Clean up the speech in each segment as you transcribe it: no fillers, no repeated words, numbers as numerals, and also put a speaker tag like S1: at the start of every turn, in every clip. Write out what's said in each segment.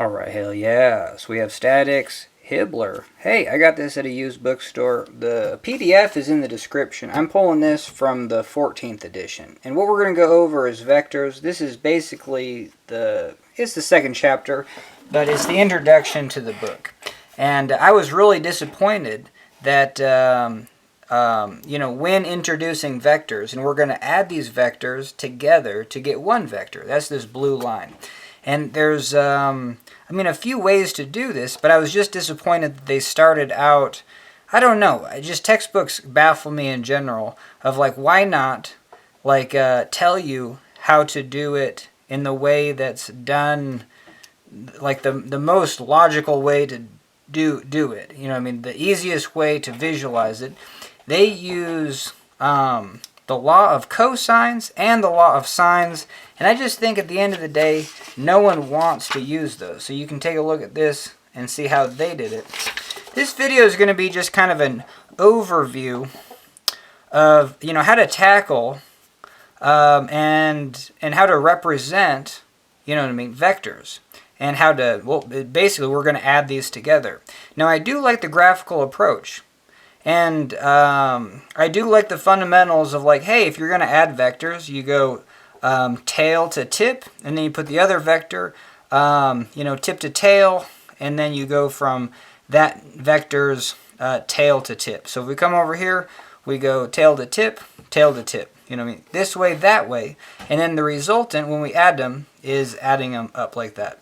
S1: Alright, hell yeah. So we have statics, Hibbler. Hey, I got this at a used bookstore. The PDF is in the description. I'm pulling this from the 14th edition. And what we're going to go over is vectors. This is basically it's the second chapter, but it's the introduction to the book. And I was really disappointed that, when introducing vectors, and we're going to add these vectors together to get one vector. That's this blue line. And there's, a few ways to do this, but I was just disappointed that they started out, I don't know, just textbooks baffle me in general, of like, why not, tell you how to do it in the way that's done, like the most logical way to do it. The easiest way to visualize it. They use the law of cosines and the law of sines, and I just think at the end of the day, no one wants to use those. So you can take a look at this and see how they did it. This video is going to be just kind of an overview of how to tackle and how to represent vectors, and how to, basically we're going to add these together. Now I do like the graphical approach. And I do like the fundamentals of hey, if you're going to add vectors, you go tail to tip, and then you put the other vector, tip to tail, and then you go from that vector's tail to tip. So if we come over here, we go tail to tip, this way, that way, and then the resultant, when we add them, is adding them up like that.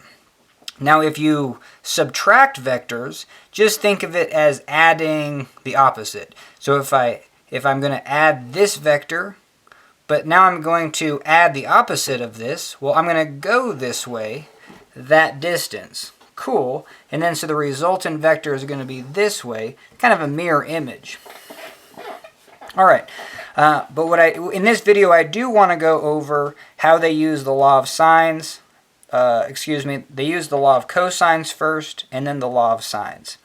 S1: Now, if you subtract vectors, just think of it as adding the opposite. So if I'm going to add this vector, but now I'm going to add the opposite of this, well, I'm going to go this way, that distance. Cool. And then so the resultant vector is going to be this way, kind of a mirror image. All right. But in this video, I do want to go over how they use the law of sines. They use the law of cosines first, and then the law of sines.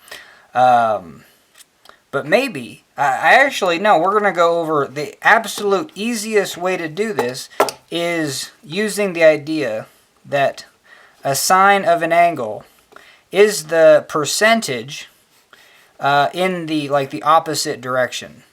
S1: But maybe, we're going to go over the absolute easiest way to do this is using the idea that a sine of an angle is the percentage in the opposite direction.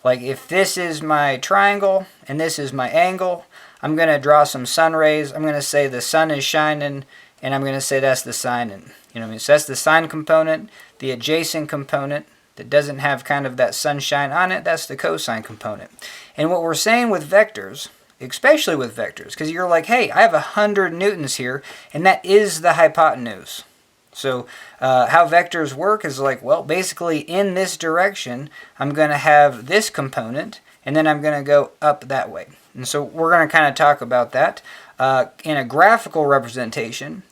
S1: Like if this is my triangle and this is my angle, I'm going to draw some sun rays. I'm going to say the sun is shining, and I'm going to say that's the sine. So that's the sine component. The adjacent component that doesn't have kind of that sunshine on it, that's the cosine component. And what we're saying with vectors, especially with vectors, because you're like, hey, I have 100 newtons here, and that is the hypotenuse. So how vectors work is basically in this direction, I'm going to have this component, and then I'm going to go up that way. And so we're going to kind of talk about that in a graphical representation.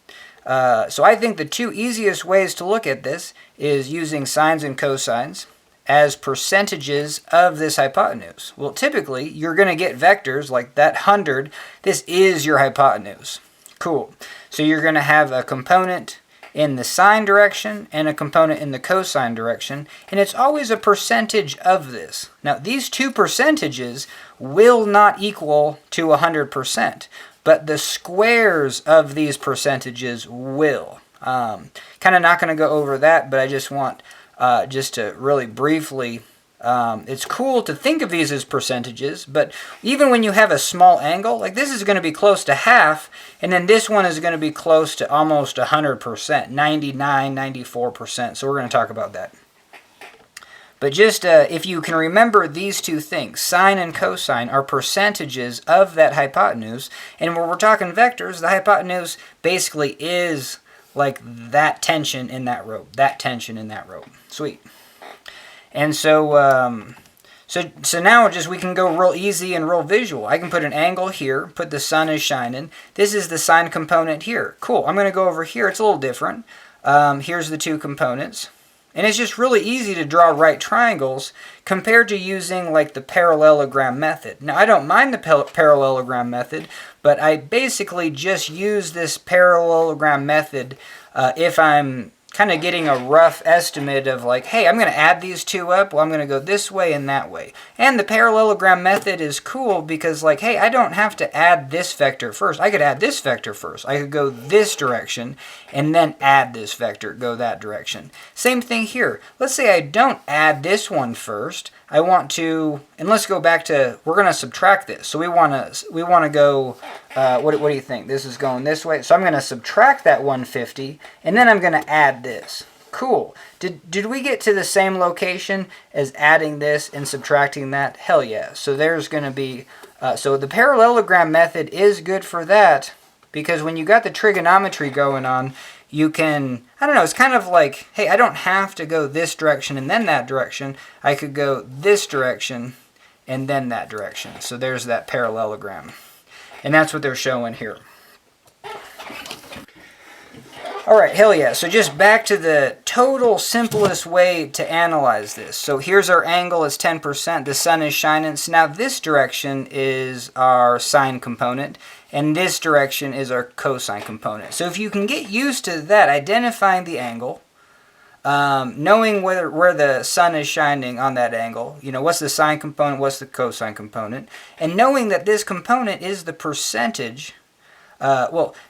S1: So I think the two easiest ways to look at this is using sines and cosines as percentages of this hypotenuse. Well, typically, you're going to get vectors like that 100. This is your hypotenuse. Cool. So you're going to have a component in the sine direction and a component in the cosine direction, and it's always a percentage of this. Now, these two percentages will not equal to 100%, but the squares of these percentages will. Kind of not going to go over that, but I just want just to really briefly, it's cool to think of these as percentages, but even when you have a small angle, like this is going to be close to half, and then this one is going to be close to almost 100%, 99, 94%, so we're going to talk about that. But just if you can remember these two things, sine and cosine are percentages of that hypotenuse, and when we're talking vectors, the hypotenuse basically is like that tension in that rope, Sweet. And so, so now we can go real easy and real visual. I can put an angle here, put the sun is shining. This is the sine component here. Cool. I'm going to go over here. It's a little different. Here's the two components. And it's just really easy to draw right triangles compared to using the parallelogram method. Now, I don't mind the parallelogram method, but I basically just use this parallelogram method if I'm kind of getting a rough estimate of like, hey, I'm going to add these two up. Well, I'm going to go this way and that way. And the parallelogram method is cool because like, hey, I don't have to add this vector first. I could add this vector first. I could go this direction and then add this vector, go that direction. Same thing here. Let's say I don't add this one first. I want to, and let's go back to, we're going to subtract this. So we want to go, what do you think? This is going this way. So I'm going to subtract that 150, and then I'm going to add this. Cool. Did we get to the same location as adding this and subtracting that? Hell yeah. So there's going to be, so the parallelogram method is good for that, because when you got the trigonometry going on, you can, I don't know, it's kind of like, hey, I don't have to go this direction and then that direction. I could go this direction and then that direction. So there's that parallelogram. And that's what they're showing here. All right, hell yeah. So just back to the total simplest way to analyze this. So here's our angle, it's 10%. The sun is shining. So now this direction is our sine component, and this direction is our cosine component. So if you can get used to that, identifying the angle, knowing where the sun is shining on that angle, you know, what's the sine component, what's the cosine component, and knowing that this component is the percentage,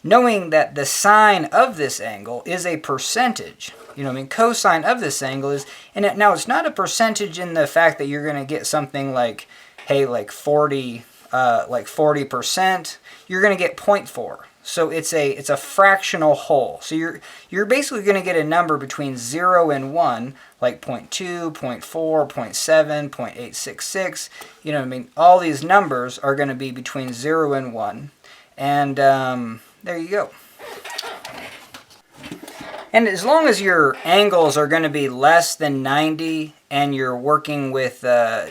S1: knowing that the sine of this angle is a percentage, you know what I mean, cosine of this angle is, and now it's not a percentage in the fact that you're going to get something like, hey, like 40%, you're going to get 0.4. So it's a fractional whole. So you're basically going to get a number between 0 and 1, like 0.2, 0.4, 0.7, 0.866. You know what I mean? All these numbers are going to be between 0 and 1. And there you go. And as long as your angles are going to be less than 90 and you're working with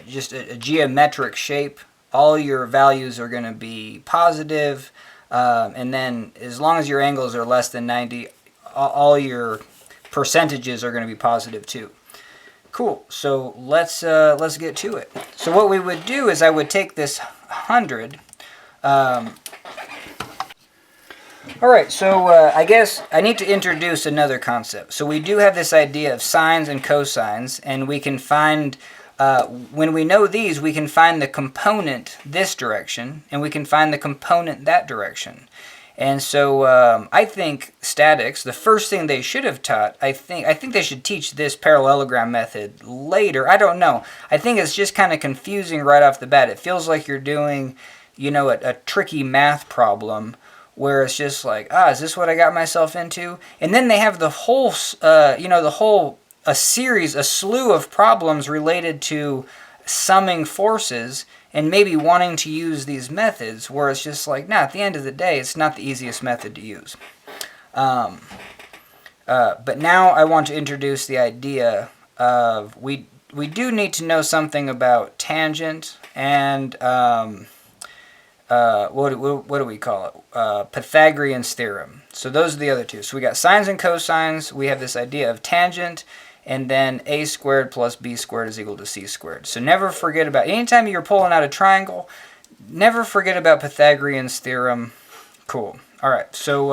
S1: just a geometric shape, all your values are going to be positive. And then as long as your angles are less than 90, all your percentages are going to be positive too. Cool. So let's get to it. So what we would do is I would take this 100. All right, so I guess I need to introduce another concept. So we do have this idea of sines and cosines, and we can find, when we know these, we can find the component this direction, and we can find the component that direction. And so I think statics, the first thing they should have taught, I think they should teach this parallelogram method later. I don't know. I think it's just kind of confusing right off the bat. It feels like you're doing, you know, a tricky math problem, where it's just like, is this what I got myself into? And then they have the whole, a slew of problems related to summing forces and maybe wanting to use these methods, where it's just like, at the end of the day, it's not the easiest method to use. But now I want to introduce the idea of, we do need to know something about tangent and, what do we call it? Pythagorean's theorem. So those are the other two. So we got sines and cosines. We have this idea of tangent, and then a squared plus b squared is equal to c squared. So never forget about, anytime you're pulling out a triangle, never forget about Pythagorean's theorem. Cool. All right. So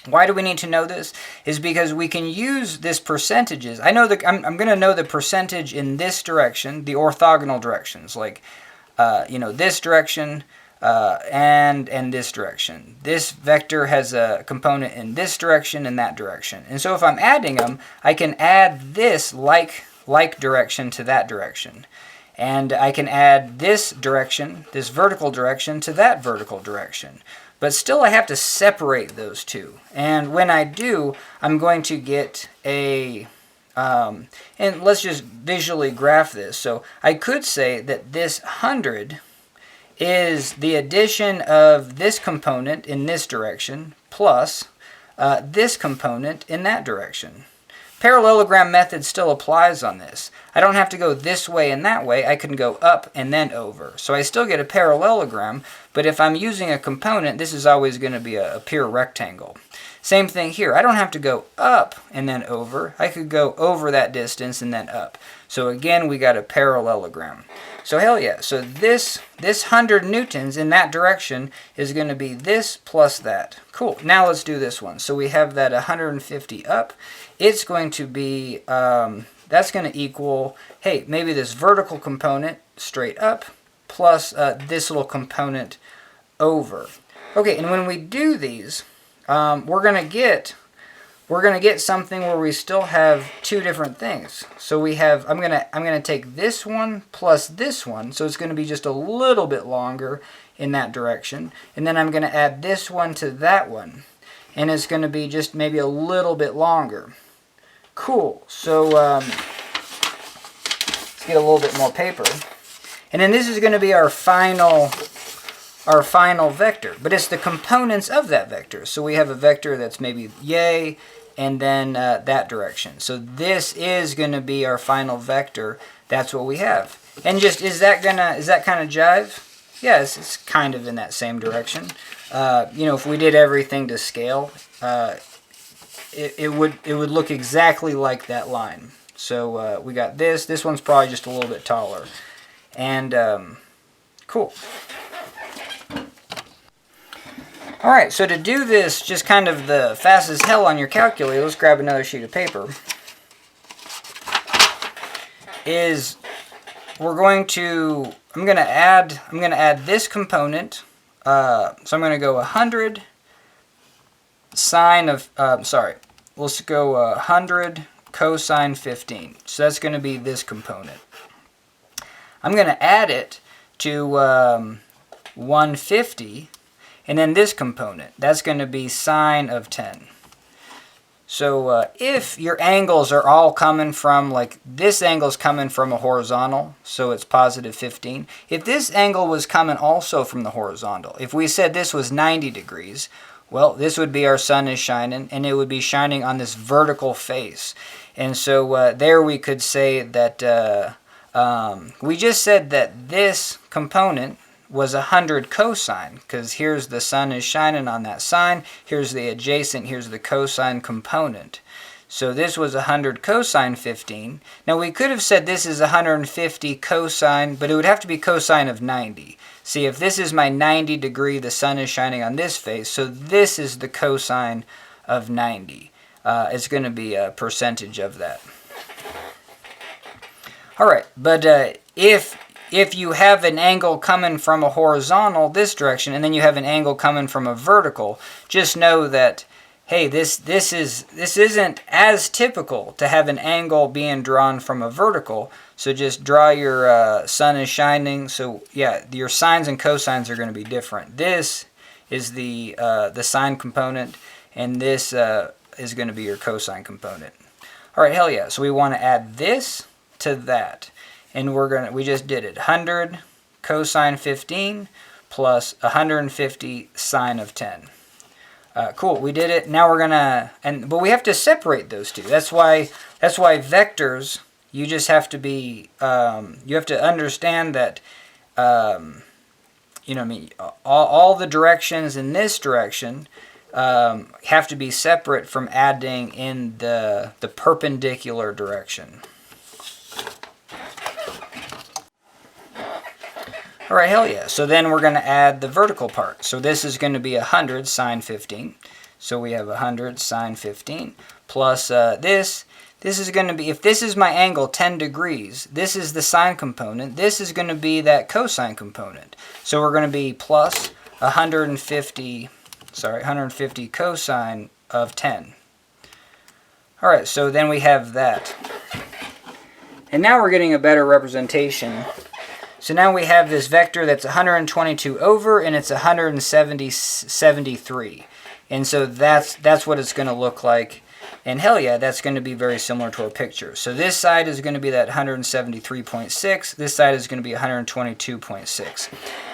S1: why do we need to know this? Is because we can use this percentages. I know that I'm going to know the percentage in this direction, the orthogonal directions, like this direction. And this direction. This vector has a component in this direction and that direction. And so if I'm adding them, I can add this like direction to that direction. And I can add this direction, this vertical direction, to that vertical direction. But still I have to separate those two. And when I do, I'm going to get a... and let's just visually graph this. So I could say that this 100 is the addition of this component in this direction plus this component in that direction. Parallelogram method still applies on this. I don't have to go this way and that way. I can go up and then over. So I still get a parallelogram, But if I'm using a component, this is always going to be a pure rectangle. Same thing here. I don't have to go up and then over. I could go over that distance and then up. So again, we got a parallelogram. So hell yeah. So this 100 newtons in that direction is going to be this plus that. Cool. Now let's do this one. So we have that 150 up. It's going to be, that's going to equal, hey, maybe this vertical component straight up plus this little component over. Okay, and when we do these, we're gonna get something where we still have two different things. So we have, I'm gonna take this one plus this one, so it's gonna be just a little bit longer in that direction, and then I'm gonna add this one to that one, and it's gonna be just maybe a little bit longer. Cool. So let's get a little bit more paper, and then this is gonna be our final vector, but it's the components of that vector. So we have a vector that's maybe yay, and then that direction. So this is going to be our final vector. That's what we have. And just, is that kind of jive? Yeah, it's kind of in that same direction. You know, if we did everything to scale, it would look exactly like that line. So we got this. This one's probably just a little bit taller. And cool. Alright, so to do this just kind of the fast as hell on your calculator, let's grab another sheet of paper, is we're going to, I'm going to add this component, so I'm going to go 100 sine of, let's go 100 cosine 15, so that's going to be this component. I'm going to add it to 150, and then this component, that's going to be sine of 10. So if your angles are all coming from, like this angle's coming from a horizontal, so it's positive 15. If this angle was coming also from the horizontal, if we said this was 90 degrees, well, this would be our sun is shining, and it would be shining on this vertical face. And so there we could say that, we just said that this component was 100 cosine, because here's the sun is shining on that sine, here's the adjacent, here's the cosine component. So this was 100 cosine 15. Now we could have said this is 150 cosine, but it would have to be cosine of 90. See, if this is my 90 degree, the sun is shining on this face, so this is the cosine of 90. It's going to be a percentage of that. Alright, but if you have an angle coming from a horizontal this direction, and then you have an angle coming from a vertical, just know that, hey, this isn't as typical to have an angle being drawn from a vertical. So just draw your sun is shining. So yeah, your sines and cosines are going to be different. This is the sine component, and this is going to be your cosine component. All right, hell yeah. So we want to add this to that. And we just did it. 100 cosine 15 plus 150 sine of 10. Cool, we did it. Now we're gonna, but we have to separate those two. That's why vectors, you just have to be, you have to understand that, you know what I mean, all the directions in this direction have to be separate from adding in the perpendicular direction. All right, hell yeah. So then we're going to add the vertical part. So this is going to be 100 sine 15. So we have 100 sine 15 plus this. This is going to be, if this is my angle 10 degrees, this is the sine component. This is going to be that cosine component. So we're going to be plus 150 cosine of 10. All right, so then we have that. And now we're getting a better representation. So now we have this vector that's 122 over, and it's 173. And so that's what it's going to look like. And hell yeah, that's going to be very similar to our picture. So this side is going to be that 173.6. This side is going to be 122.6.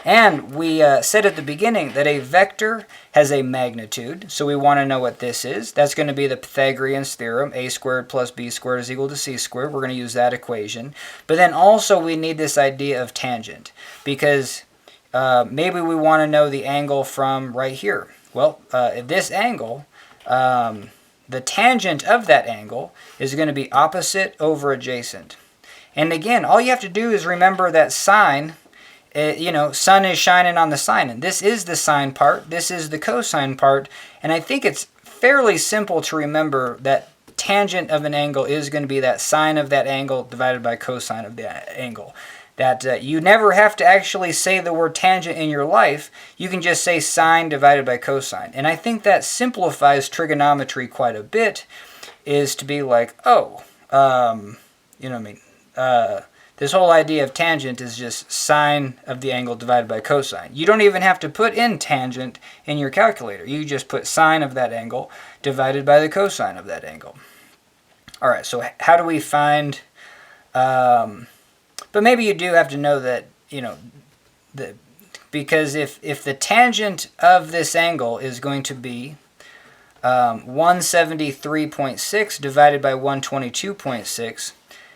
S1: And we said at the beginning that a vector has a magnitude. So we want to know what this is. That's going to be the Pythagorean's theorem. A squared plus b squared is equal to c squared. We're going to use that equation. But then also we need this idea of tangent. Because maybe we want to know the angle from right here. Well, this angle, the tangent of that angle is going to be opposite over adjacent. And again, all you have to do is remember that sine, sun is shining on the sine. And this is the sine part, this is the cosine part. And I think it's fairly simple to remember that tangent of an angle is going to be that sine of that angle divided by cosine of that angle. That you never have to actually say the word tangent in your life. You can just say sine divided by cosine. And I think that simplifies trigonometry quite a bit, is to be like, this whole idea of tangent is just sine of the angle divided by cosine. You don't even have to put in tangent in your calculator. You just put sine of that angle divided by the cosine of that angle. All right, so how do we find... but maybe you do have to know that, because if the tangent of this angle is going to be 173.6 divided by 122.6,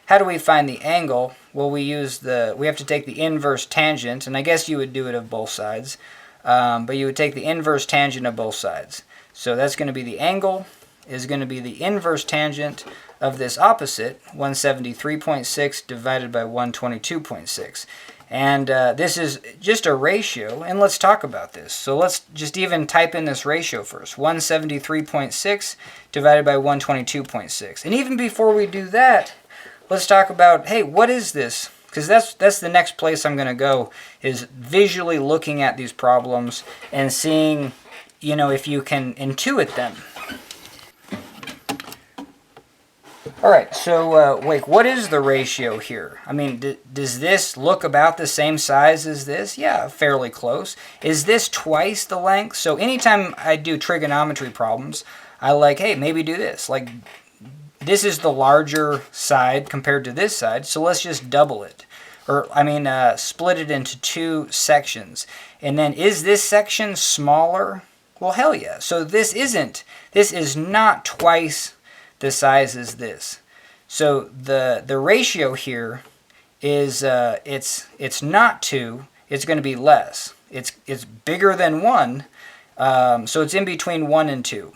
S1: how do we find the angle? Well, we have to take the inverse tangent, and I guess you would do it of both sides, but you would take the inverse tangent of both sides. So that's going to be the angle is going to be the inverse tangent of this opposite, 173.6 divided by 122.6. And this is just a ratio, and let's talk about this. So let's just even type in this ratio first, 173.6 divided by 122.6. And even before we do that, let's talk about, hey, what is this? Because that's the next place I'm going to go, is visually looking at these problems and seeing, if you can intuit them. All right, so wait, what is the ratio here? I mean, does this look about the same size as this? Yeah, fairly close. Is this twice the length? So anytime I do trigonometry problems, I hey, maybe do this. Like, this is the larger side compared to this side, so let's just double it. Or, split it into two sections. And then, is this section smaller? Well, hell yeah. So this is not twice the size as this. So the ratio here is it's not 2, it's going to be less. It's bigger than 1, so it's in between 1 and 2.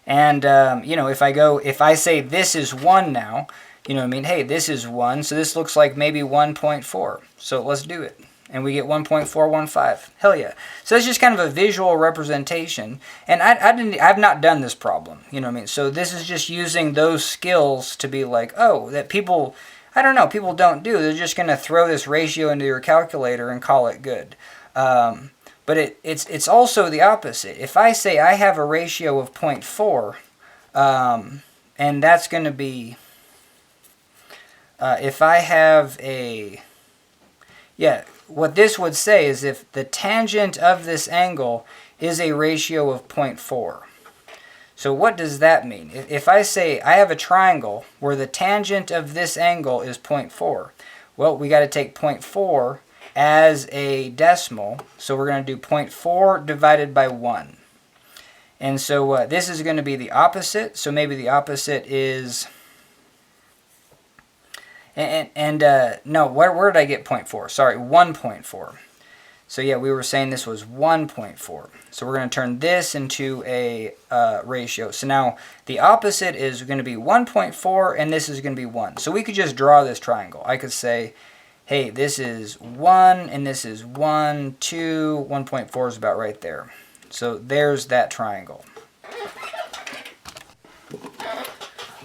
S1: And if I say this is 1 now, hey, this is 1, so this looks like maybe 1.4. So let's do it. And we get 1.415. Hell yeah. So that's just kind of a visual representation. And I've not done this problem. So this is just using those skills to be like, that people don't do. They're just going to throw this ratio into your calculator and call it good. But it's also the opposite. If I say I have a ratio of 0.4, and that's going to be, if I have what this would say is if the tangent of this angle is a ratio of 0.4. So what does that mean? If I say I have a triangle where the tangent of this angle is 0.4, well, we got to take 0.4 as a decimal. So we're going to do 0.4 divided by 1. And so this is going to be the opposite. So maybe the opposite is... no, where did I get 0.4? Sorry, 1.4. So yeah, we were saying this was 1.4. So we're going to turn this into a ratio. So now the opposite is going to be 1.4, and this is going to be 1. So we could just draw this triangle. I could say, hey, this is 1, and this is 1, 2, 1.4 is about right there. So there's that triangle.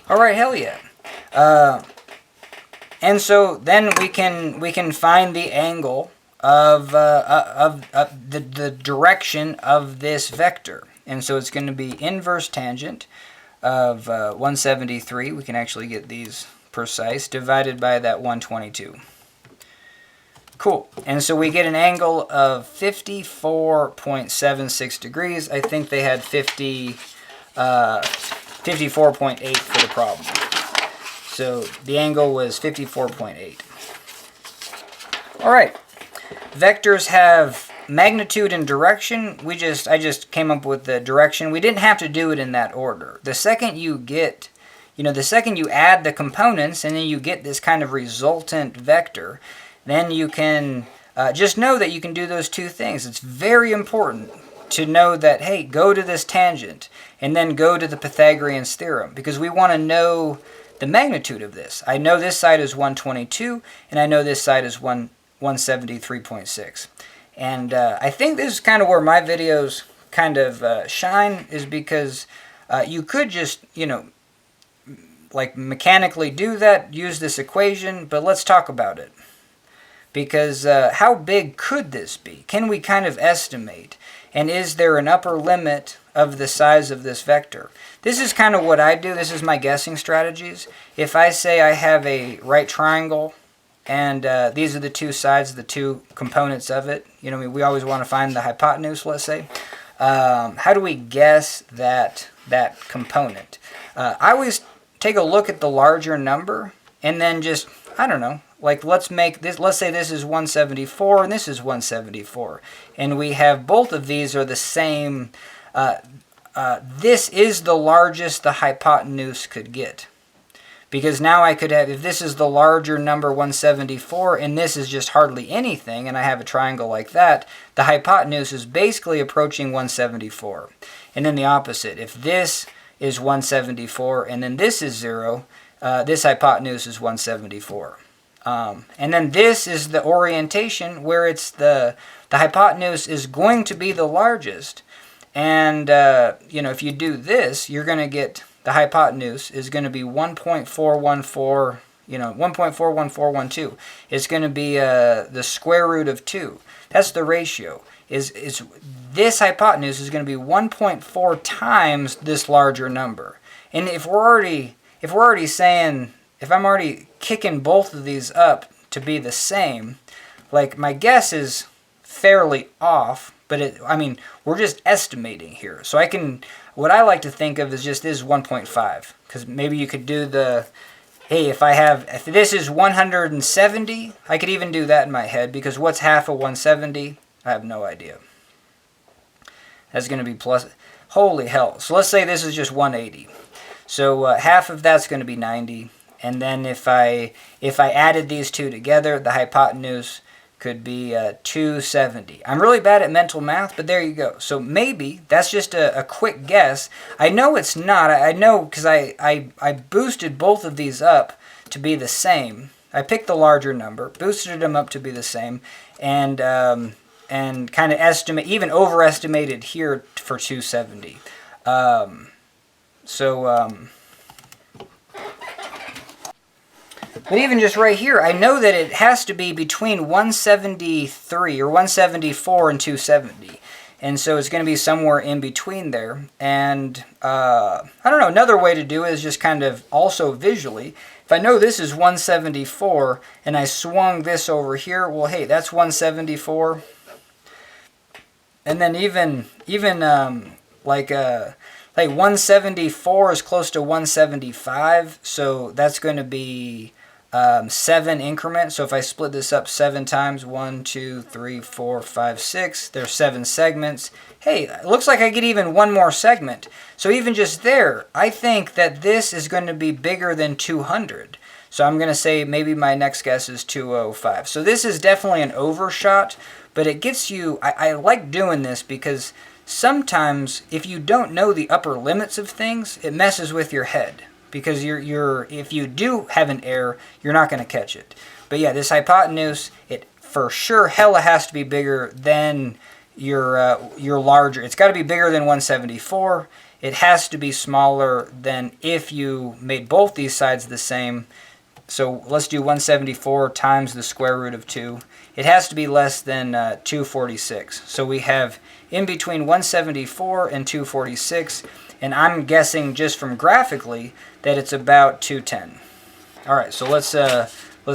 S1: All right, hell yeah. And so then we can find the angle of the direction of this vector. And so it's going to be inverse tangent of 173. We can actually get these precise, divided by that 122. Cool. And so we get an angle of 54.76 degrees. I think they had 54.8 for the problem. So the angle was 54.8. All right. Vectors have magnitude and direction. I just came up with the direction. We didn't have to do it in that order. The second you get, the second you add the components and then you get this kind of resultant vector, then you can just know that you can do those two things. It's very important to know that, hey, go to this tangent and then go to the Pythagorean's theorem, because we want to know the magnitude of this. I know this side is 122 and I know this side is 173.6. And I think this is kind of where my videos kind of shine, is because you could just, like mechanically do that, use this equation, but let's talk about it. Because how big could this be? Can we kind of estimate? And is there an upper limit of the size of this vector? This is kind of what I do. This is my guessing strategies. If I say I have a right triangle, and these are the two sides, the two components of it. We always want to find the hypotenuse, let's say. How do we guess that component? I always take a look at the larger number, and then just, I don't know, like let's say this is 174 and this is 174. And we have both of these are the same. This is the largest the hypotenuse could get. Because now I could have, if this is the larger number 174 and this is just hardly anything, and I have a triangle like that, the hypotenuse is basically approaching 174. And then the opposite, if this is 174 and then this is 0, this hypotenuse is 174. And then this is the orientation where it's the hypotenuse is going to be the largest. And, if you do this, you're going to get the hypotenuse is going to be 1.414, 1.41412. It's going to be the square root of 2. That's the ratio. This hypotenuse is going to be 1.4 times this larger number. And if we're already saying, if I'm already kicking both of these up to be the same, like my guess is fairly off, but we're just estimating here. So what I like to think of is just this 1.5, because maybe you could do hey, if this is 170, I could even do that in my head, because what's half of 170? I have no idea. That's going to be plus, holy hell. So let's say this is just 180. So half of that's going to be 90. And then if I added these two together, the hypotenuse could be 270. I'm really bad at mental math, but there you go. So maybe that's just a quick guess. I know it's not. I know because I boosted both of these up to be the same. I picked the larger number, boosted them up to be the same, and kind of even overestimated here for 270. But even just right here, I know that it has to be between 173 or 174 and 270. And so it's going to be somewhere in between there. And I don't know, another way to do it is just kind of also visually. If I know this is 174 and I swung this over here, well, hey, that's 174. And then even like 174 is close to 175, so that's going to be 7 increments. So if I split this up 7 times, 1, 2, 3, 4, 5, 6, there's 7 segments. Hey, it looks like I get even one more segment. So even just there, I think that this is going to be bigger than 200. So I'm going to say maybe my next guess is 205. So this is definitely an overshot, but it gets you, I like doing this because sometimes if you don't know the upper limits of things, it messes with your head. Because if you do have an error, you're not going to catch it. But yeah, this hypotenuse, it for sure hella has to be bigger than your larger. It's got to be bigger than 174. It has to be smaller than if you made both these sides the same. So let's do 174 times the square root of 2. It has to be less than 246. So we have in between 174 and 246. And I'm guessing just from graphically that it's about 210. All right, so let's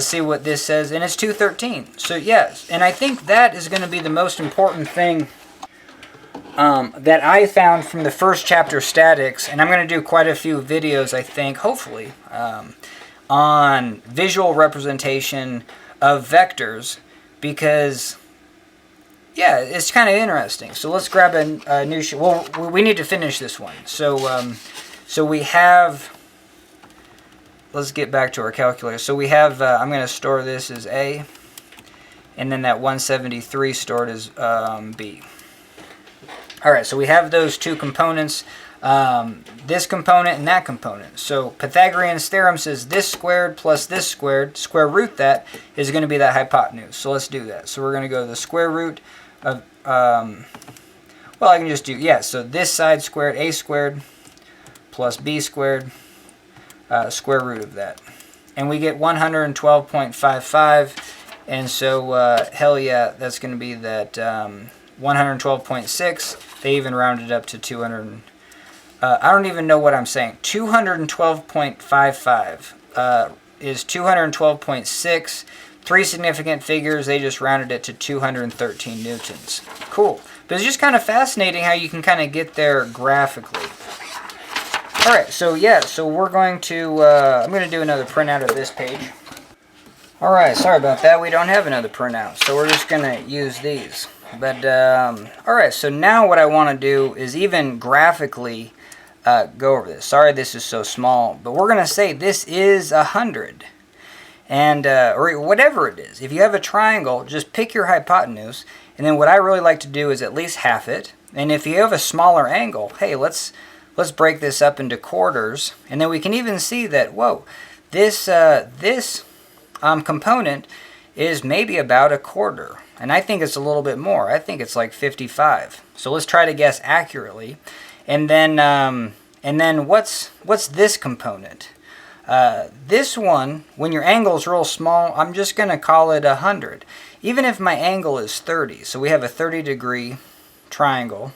S1: see what this says, and it's 213. So yes, and I think that is going to be the most important thing that I found from the first chapter, statics, and I'm going to do quite a few videos, I think, hopefully, on visual representation of vectors, because yeah, it's kind of interesting. So let's grab a new sheet. Well, we need to finish this one. So we have, let's get back to our calculator. So we have, I'm going to store this as A. and then that 173 stored as b. All right, so we have those two components, this component and that component. So Pythagorean's theorem says this squared plus this squared, square root that, is going to be that hypotenuse. So let's do that. So we're going to go to the square root of, well, I can just do, yeah, so this side squared, a squared plus b squared, square root of that. And we get 112.55, and so hell yeah, that's going to be that 112.6. They even rounded up to 200. I don't even know what I'm saying. 212.55 is 212.6. Three significant figures, they just rounded it to 213 newtons. Cool. But it's just kind of fascinating how you can kind of get there graphically. All right, so yeah, so we're going to, I'm going to do another printout of this page. All right, sorry about that. We don't have another printout, so we're just going to use these. But, all right, so now what I want to do is even graphically go over this. Sorry this is so small, but we're going to say this is 100. And, or whatever it is. If you have a triangle, just pick your hypotenuse. And then what I really like to do is at least half it. And if you have a smaller angle, hey, let's break this up into quarters. And then we can even see that, whoa, this component is maybe about a quarter. And I think it's a little bit more. I think it's like 55. So let's try to guess accurately. And then what's this component? This one, when your angle is real small, I'm just going to call it 100. Even if my angle is 30, so we have a 30-degree triangle,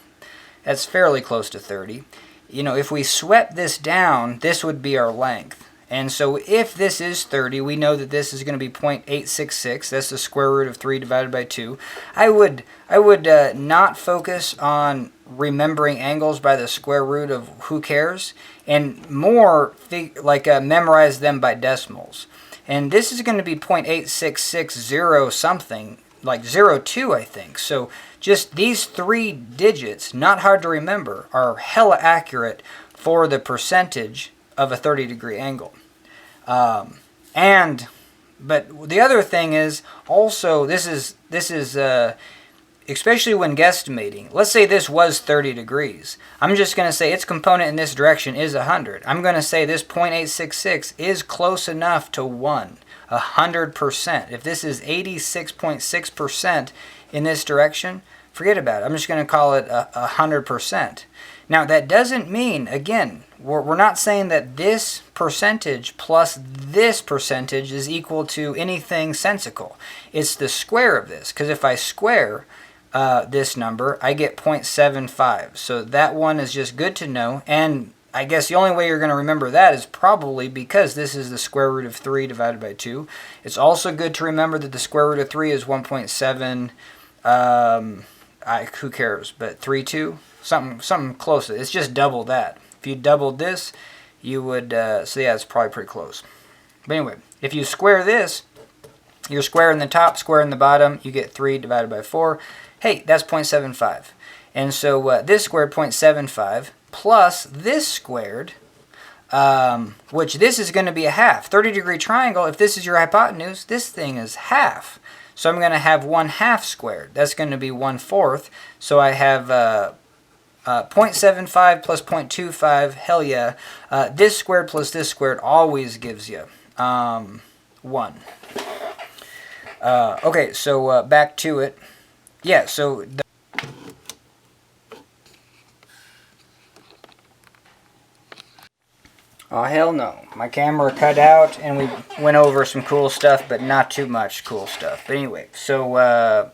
S1: that's fairly close to 30. You know, if we swept this down, this would be our length. And so if this is 30, we know that this is going to be 0.866. That's the square root of 3 divided by 2. I would not focus on remembering angles by the square root of who cares, and more memorize them by decimals. And this is going to be 0.8660 something, like 02, I think. So just these three digits, not hard to remember, are hella accurate for the percentage of a 30-degree angle. But the other thing is also, this is especially when guesstimating. Let's say this was 30 degrees. I'm just going to say its component in this direction is 100. I'm going to say this 0.866 is close enough to 100%. If this is 86.6% in this direction, forget about it. I'm just going to call it 100%. Now, that doesn't mean, again, we're not saying that this percentage plus this percentage is equal to anything sensical. It's the square of this, because if I square this number, I get 0.75. So that one is just good to know, and I guess the only way you're going to remember that is probably because this is the square root of 3 divided by 2. It's also good to remember that the square root of 3 is 1.7, who cares, but 32? Something close to it. It's just double that. If you doubled this, you would, so yeah, it's probably pretty close. But anyway, if you square this, you're squaring the top, squaring the bottom, you get 3 divided by 4. Hey, that's 0.75. And so this squared 0.75 plus this squared, which this is going to be a half. 30-degree triangle, if this is your hypotenuse, this thing is half. So I'm going to have 1/2 squared. That's going to be 1/4. So I have 0.75 plus 0.25, hell yeah. This squared plus this squared always gives you 1. Okay, so back to it. Yeah, so oh, hell no. My camera cut out and we went over some cool stuff, but not too much cool stuff. But anyway, so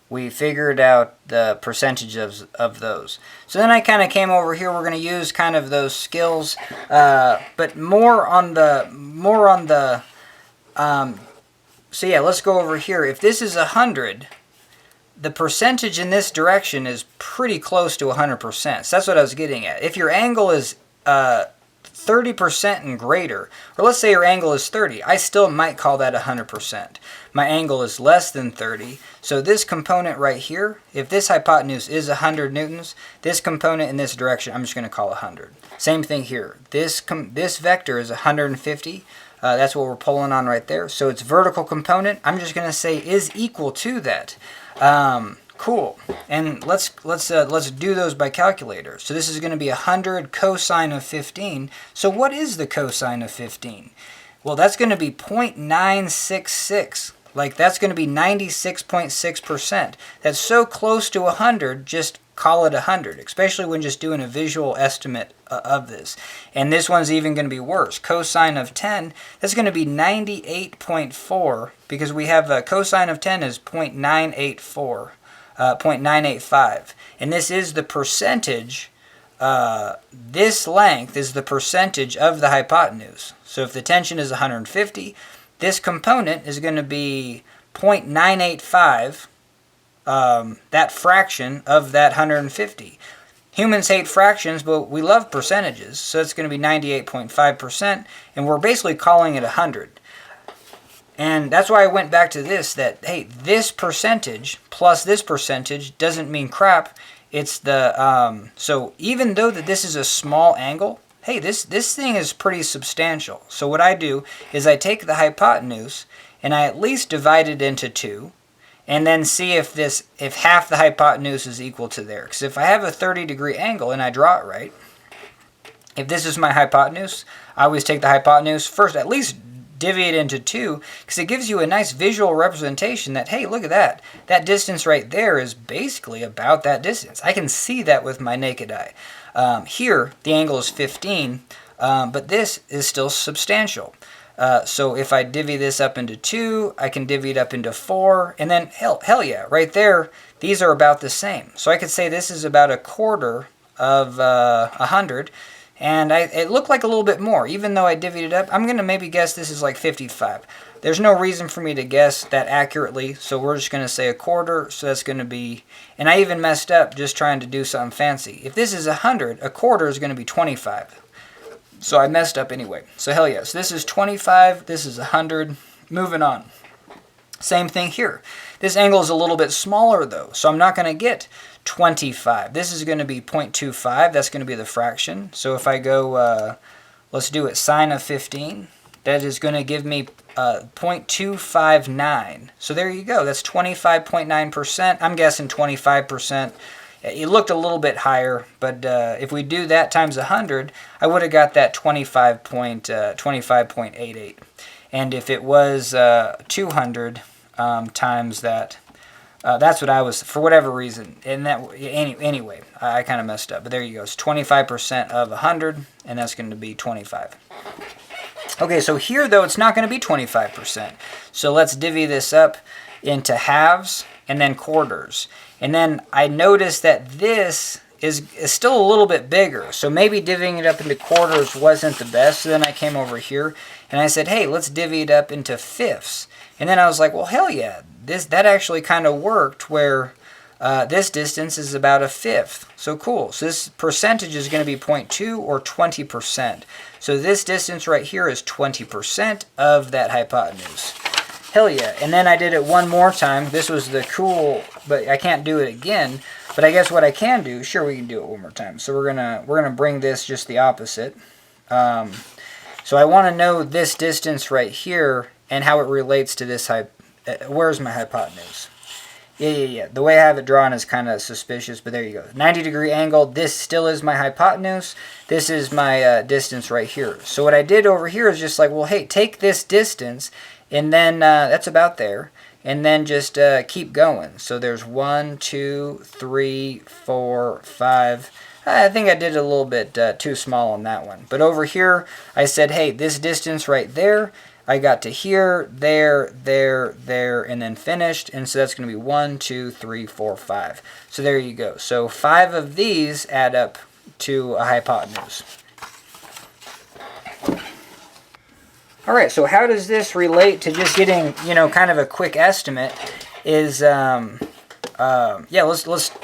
S1: we figured out the percentage of those. So then I kind of came over here. We're going to use kind of those skills, but more on the so yeah, let's go over here. If this is 100, the percentage in this direction is pretty close to 100%. So that's what I was getting at. If your angle is 30% and greater, or let's say your angle is 30, I still might call that 100%. My angle is less than 30, so this component right here, if this hypotenuse is 100 newtons, this component in this direction, I'm just going to call 100. Same thing here. This vector is 150. That's what we're pulling on right there. So its vertical component, I'm just going to say is equal to that. Cool. And let's do those by calculator. So this is going to be 100 cosine of 15. So what is the cosine of 15? Well, that's going to be 0.966. Like, that's going to be 96.6%. That's so close to 100, just call it 100, especially when just doing a visual estimate of this. And this one's even going to be worse. Cosine of 10, that's going to be 98.4, because we have a cosine of 10 is 0.984. 0.985, and this is the percentage. This length is the percentage of the hypotenuse. So if the tension is 150, this component is going to be 0.985, that fraction of that 150. Humans hate fractions, but we love percentages, so it's going to be 98.5%, and we're basically calling it 100. And that's why I went back to this, that, hey, this percentage plus this percentage doesn't mean crap. It's the, so even though that this is a small angle, hey, this thing is pretty substantial. So what I do is I take the hypotenuse and I at least divide it into 2, and then see if half the hypotenuse is equal to there. Because if I have a 30-degree angle and I draw it right, if this is my hypotenuse, I always take the hypotenuse first, at least divvy it into 2, because it gives you a nice visual representation that, hey, look at that. That distance right there is basically about that distance. I can see that with my naked eye. Here, the angle is 15, but this is still substantial. So if I divvy this up into 2, I can divvy it up into 4, and then, hell yeah, right there, these are about the same. So I could say this is about a quarter of 100, and it looked like a little bit more. Even though I divvied it up, I'm going to maybe guess this is like 55. There's no reason for me to guess that accurately, so we're just going to say a quarter, so that's going to be, and I even messed up just trying to do something fancy. If this is 100, a quarter is going to be 25. So I messed up anyway. So hell yes, this is 25, this is 100. Moving on. Same thing here. This angle is a little bit smaller though, so I'm not going to get 25. This is going to be 0.25. That's going to be the fraction. So if I go, let's do it, sine of 15, that is going to give me 0.259. So there you go. That's 25.9%. I'm guessing 25%. It looked a little bit higher, but if we do that times 100, I would have got that 25.88. And if it was 200 times that, that's what I was, for whatever reason. And that, anyway, I kind of messed up. But there you go. It's 25% of 100, and that's going to be 25. Okay, so here, though, it's not going to be 25%. So let's divvy this up into halves and then quarters. And then I noticed that this is still a little bit bigger. So maybe divvying it up into quarters wasn't the best. So then I came over here and I said, hey, let's divvy it up into fifths. And then I was like, well, hell yeah, that actually kind of worked, where this distance is about a fifth. So cool. So this percentage is going to be 0.2 or 20%. So this distance right here is 20% of that hypotenuse. Hell yeah. And then I did it one more time. This was the cool, but I can't do it again. But I guess what I can do, sure, we can do it one more time. So we're gonna bring this just the opposite. So I want to know this distance right here and how it relates to this where's my hypotenuse? Yeah. The way I have it drawn is kind of suspicious, but there you go. 90-degree angle. This still is my hypotenuse. This is my distance right here. So what I did over here is just like, well, hey, take this distance, and then that's about there. And then just keep going. So there's 1, 2, 3, 4, 5. I think I did a little bit too small on that one. But over here, I said, hey, this distance right there, I got to here, there, and then finished. And so that's going to be 1, 2, 3, 4, 5. So there you go. So 5 of these add up to a hypotenuse. All right, so how does this relate to just getting, kind of a quick estimate? Is, let's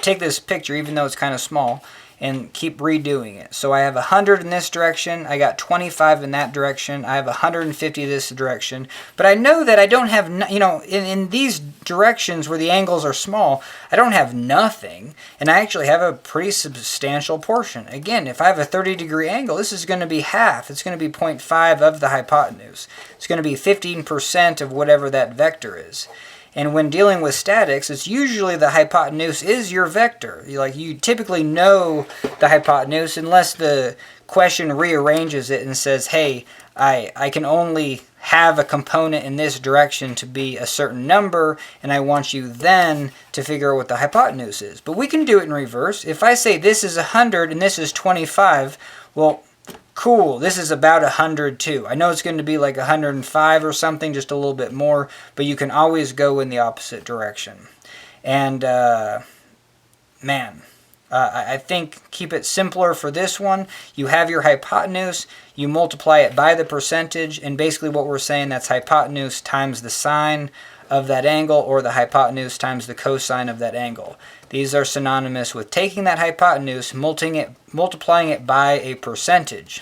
S1: take this picture, even though it's kind of small, and keep redoing it. So I have 100 in this direction, I got 25 in that direction, I have 150 this direction, but I know that I don't have, in these directions where the angles are small, I don't have nothing, and I actually have a pretty substantial portion. Again, if I have a 30-degree angle, this is going to be half. It's going to be 0.5 of the hypotenuse. It's going to be 15% of whatever that vector is. And when dealing with statics, it's usually the hypotenuse is your vector. You typically know the hypotenuse unless the question rearranges it and says, hey, I can only have a component in this direction to be a certain number, and I want you then to figure out what the hypotenuse is. But we can do it in reverse. If I say this is 100 and this is 25, well, cool, this is about 100 too. I know it's going to be like 105 or something, just a little bit more, but you can always go in the opposite direction. And I think keep it simpler for this one. You have your hypotenuse, you multiply it by the percentage, and basically what we're saying, that's hypotenuse times the sine of that angle, or the hypotenuse times the cosine of that angle. These are synonymous with taking that hypotenuse, multiplying it by a percentage.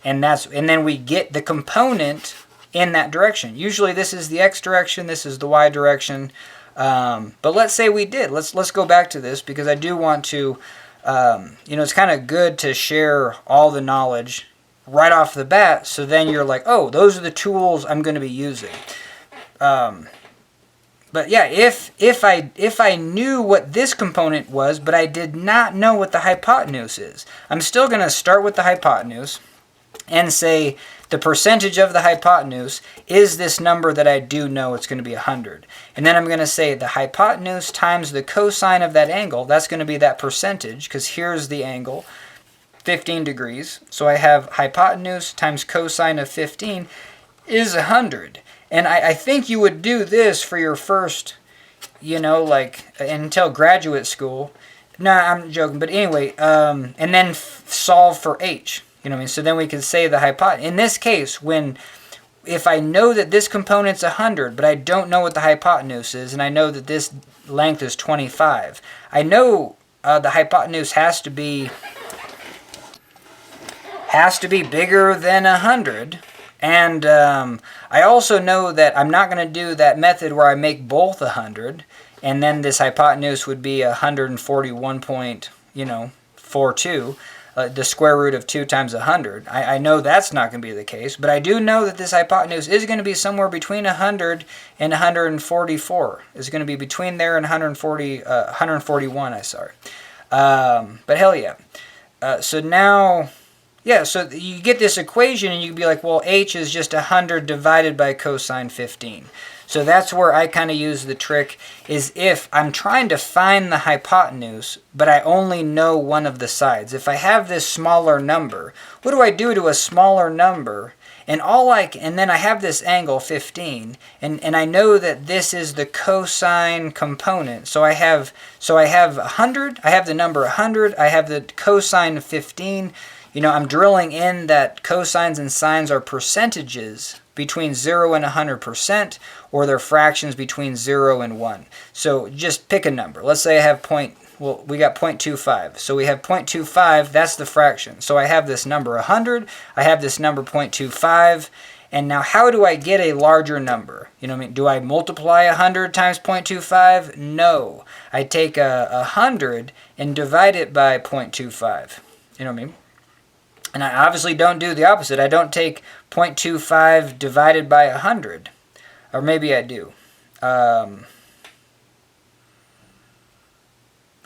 S1: And then we get the component in that direction. Usually this is the x direction, this is the y direction. But let's say we did. Let's go back to this, because I do want to, it's kind of good to share all the knowledge right off the bat, so then you're like, oh, those are the tools I'm going to be using. But yeah, if I knew what this component was, but I did not know what the hypotenuse is, I'm still going to start with the hypotenuse and say the percentage of the hypotenuse is this number that I do know. It's going to be 100. And then I'm going to say the hypotenuse times the cosine of that angle. That's going to be that percentage, because here's the angle, 15 degrees. So I have hypotenuse times cosine of 15 is 100. And I think you would do this for your first, until graduate school. No, I'm joking. But anyway, and then solve for h. You know what I mean? So then we can say the hypotenuse. In this case, if I know that this component's 100, but I don't know what the hypotenuse is, and I know that this length is 25, I know the hypotenuse has to be bigger than 100. And I also know that I'm not going to do that method where I make both 100, and then this hypotenuse would be 141.42. The square root of 2 times 100. I know that's not going to be the case, but I do know that this hypotenuse is going to be somewhere between 100 and 144. It's going to be between there and 141, but hell yeah. So now, so you get this equation, and you can be like, well, h is just 100 divided by cosine 15. So that's where I kind of use the trick, is if I'm trying to find the hypotenuse, but I only know one of the sides. If I have this smaller number, what do I do to a smaller number? And then I have this angle 15, and I know that this is the cosine component. So I have 100, I have the number 100, I have the cosine of 15. I'm drilling in that cosines and sines are percentages between 0 and 100%, or they're fractions between 0 and 1. So just pick a number. Let's say I have we got 0.25. So we have 0.25, that's the fraction. So I have this number 100, I have this number 0.25, and now how do I get a larger number? Do I multiply 100 times 0.25? No. I take 100 and divide it by 0.25. You know what I mean? And I obviously don't do the opposite. I don't take 0.25 divided by 100. Or maybe I do. I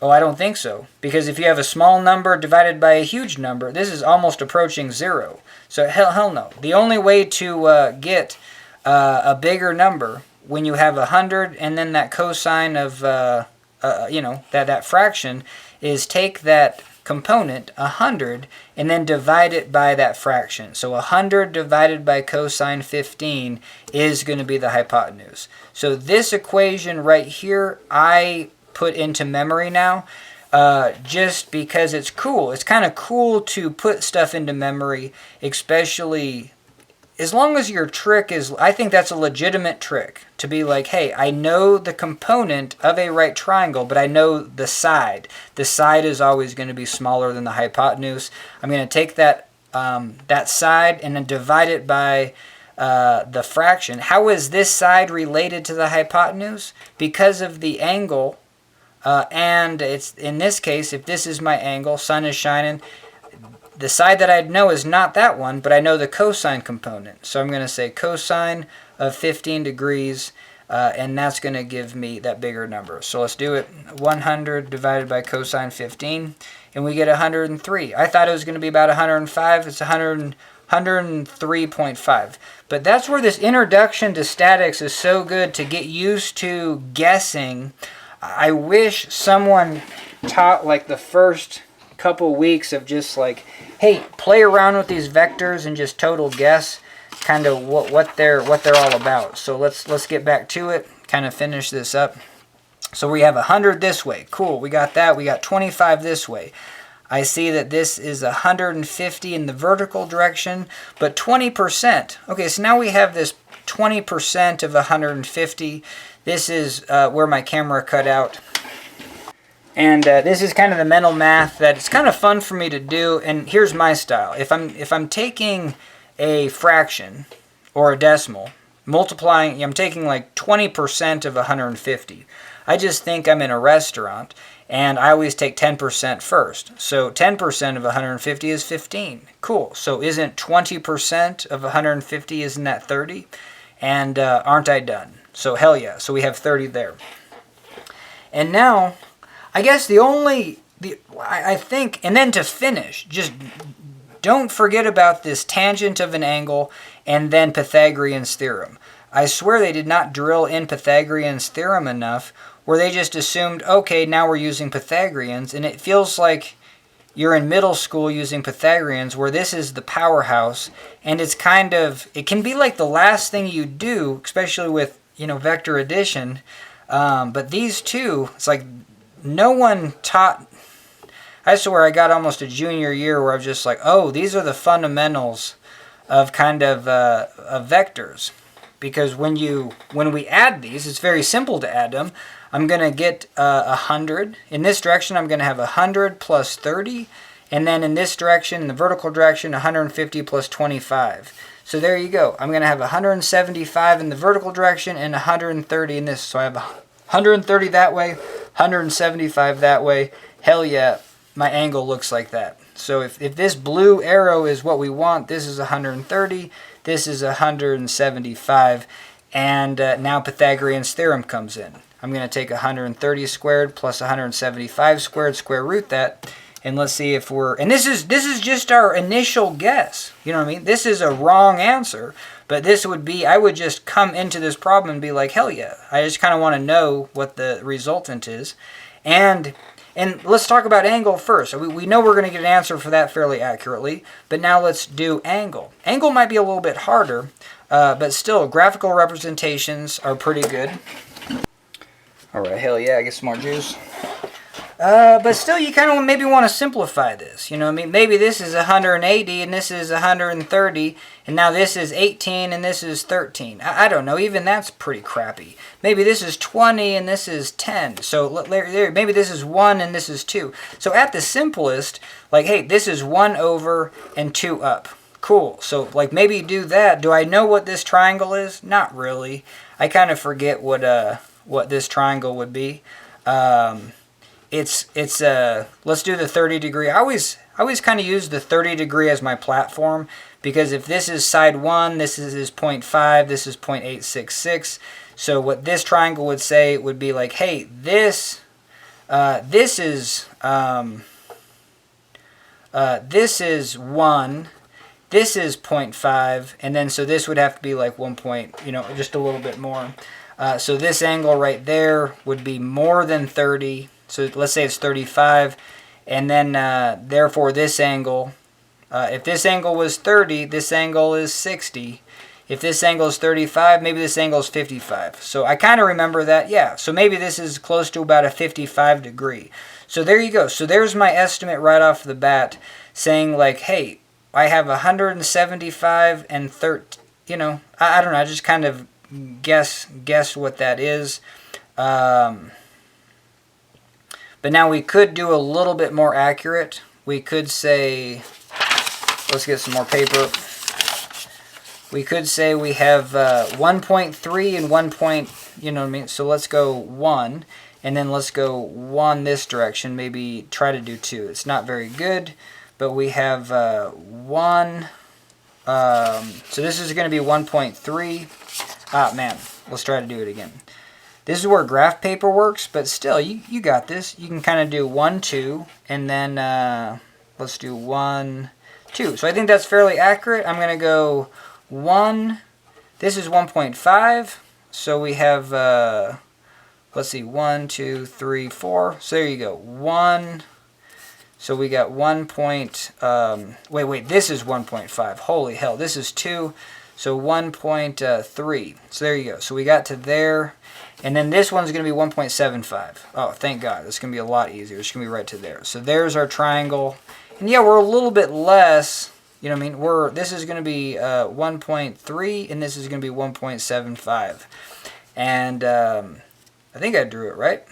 S1: don't think so. Because if you have a small number divided by a huge number, this is almost approaching 0. So hell no. The only way to get a bigger number when you have 100 and then that cosine of, that fraction, is take that component, 100, and then divide it by that fraction. So 100 divided by cosine 15 is going to be the hypotenuse. So this equation right here, I put into memory now, just because it's cool. It's kind of cool to put stuff into memory, especially as long as your trick is, I think that's a legitimate trick to be like, hey, I know the component of a right triangle, but I know the side. The side is always going to be smaller than the hypotenuse. I'm going to take that that side and then divide it by the fraction. How is this side related to the hypotenuse? Because of the angle, and it's in this case, if this is my angle, sun is shining, the side that I know is not that one, but I know the cosine component. So I'm going to say cosine of 15 degrees, and that's going to give me that bigger number. So let's do it. 100 divided by cosine 15, and we get 103. I thought it was going to be about 105. It's 103.5. But that's where this introduction to statics is so good to get used to guessing. I wish someone taught like the first couple weeks of just like, hey, play around with these vectors and just total guess kind of what they're all about. So let's get back to it, kind of finish this up. So we have 100 this way. Cool, we got that. We got 25 this way. I see that this is 150 in the vertical direction, but 20%. Okay, so now we have this 20% of 150. This is where my camera cut out. And this is kind of the mental math that it's kind of fun for me to do. And here's my style. If I'm taking a fraction or a decimal, multiplying, I'm taking like 20% of 150. I just think I'm in a restaurant, and I always take 10% first. So 10% of 150 is 15. Cool. So isn't 20% of 150, isn't that 30? And aren't I done? So hell yeah. So we have 30 there. And now, I guess I think, and then to finish, just don't forget about this tangent of an angle and then Pythagorean's theorem. I swear they did not drill in Pythagorean's theorem enough where they just assumed, okay, now we're using Pythagoreans, and it feels like you're in middle school using Pythagoreans where this is the powerhouse, and it's kind of, it can be like the last thing you do, especially with, vector addition, but these two, it's like, no one taught. I swear I got almost a junior year where I was just like, oh, these are the fundamentals of kind of vectors. Because when we add these, it's very simple to add them. I'm going to get 100. In this direction, I'm going to have 100 plus 30. And then in this direction, in the vertical direction, 150 plus 25. So there you go. I'm going to have 175 in the vertical direction and 130 in this. So I have 130 that way, 175 that way. Hell yeah, my angle looks like that. So if this blue arrow is what we want, this is 130, this is 175, and now Pythagorean's theorem comes in. I'm going to take 130 squared plus 175 squared, square root that, and let's see if and this is just our initial guess. You know what I mean? This is a wrong answer. But this would be, I would just come into this problem and be like, hell yeah. I just kind of want to know what the resultant is. And let's talk about angle first. We know we're going to get an answer for that fairly accurately. But now let's do angle. Angle might be a little bit harder, but still, graphical representations are pretty good. All right, hell yeah, get some more juice. But still, you kind of maybe want to simplify this. You know what I mean? Maybe this is 180 and this is 130, and now this is 18 and this is 13. I don't know. Even that's pretty crappy. Maybe this is 20 and this is 10. So maybe this is 1 and this is 2. So at the simplest, like, hey, this is 1 over and 2 up. Cool. So like maybe do that. Do I know what this triangle is? Not really. I kind of forget what this triangle would be. Let's do the 30 degree. I always kind of use the 30 degree as my platform, because if this is side 1, this is 0.5, this is 0.866. So what this triangle would say would be like, hey, this is 1, this is 0.5, and then so this would have to be like 1 point, just a little bit more. So this angle right there would be more than 30. So let's say it's 35, and then therefore this angle, if this angle was 30, this angle is 60. If this angle is 35, maybe this angle is 55. So I kind of remember that, yeah. So maybe this is close to about a 55 degree. So there you go. So there's my estimate right off the bat, saying like, hey, I have 175 and I don't know. I just kind of guessed what that is. But now we could do a little bit more accurate. We could say, let's get some more paper. We could say we have 1.3 and 1 point, you know what I mean? So let's go 1, and then let's go 1 this direction. Maybe try to do 2. It's not very good, but we have 1. So this is going to be 1.3. Ah, man, let's try to do it again. This is where graph paper works, but still, you got this. You can kind of do 1, 2, and then let's do 1, 2. So I think that's fairly accurate. I'm going to go 1. This is 1.5. So we have, let's see, 1, 2, 3, 4. So there you go. 1. So we got 1 point, wait, this is 1.5. Holy hell, this is 2. So 1.3. So there you go. So we got to there. And then this one's going to be 1.75. Oh, thank God. This is going to be a lot easier. It's going to be right to there. So there's our triangle. And yeah, we're a little bit less. You know what I mean? This is going to be 1.3, and this is going to be 1.75. And I think I drew it right.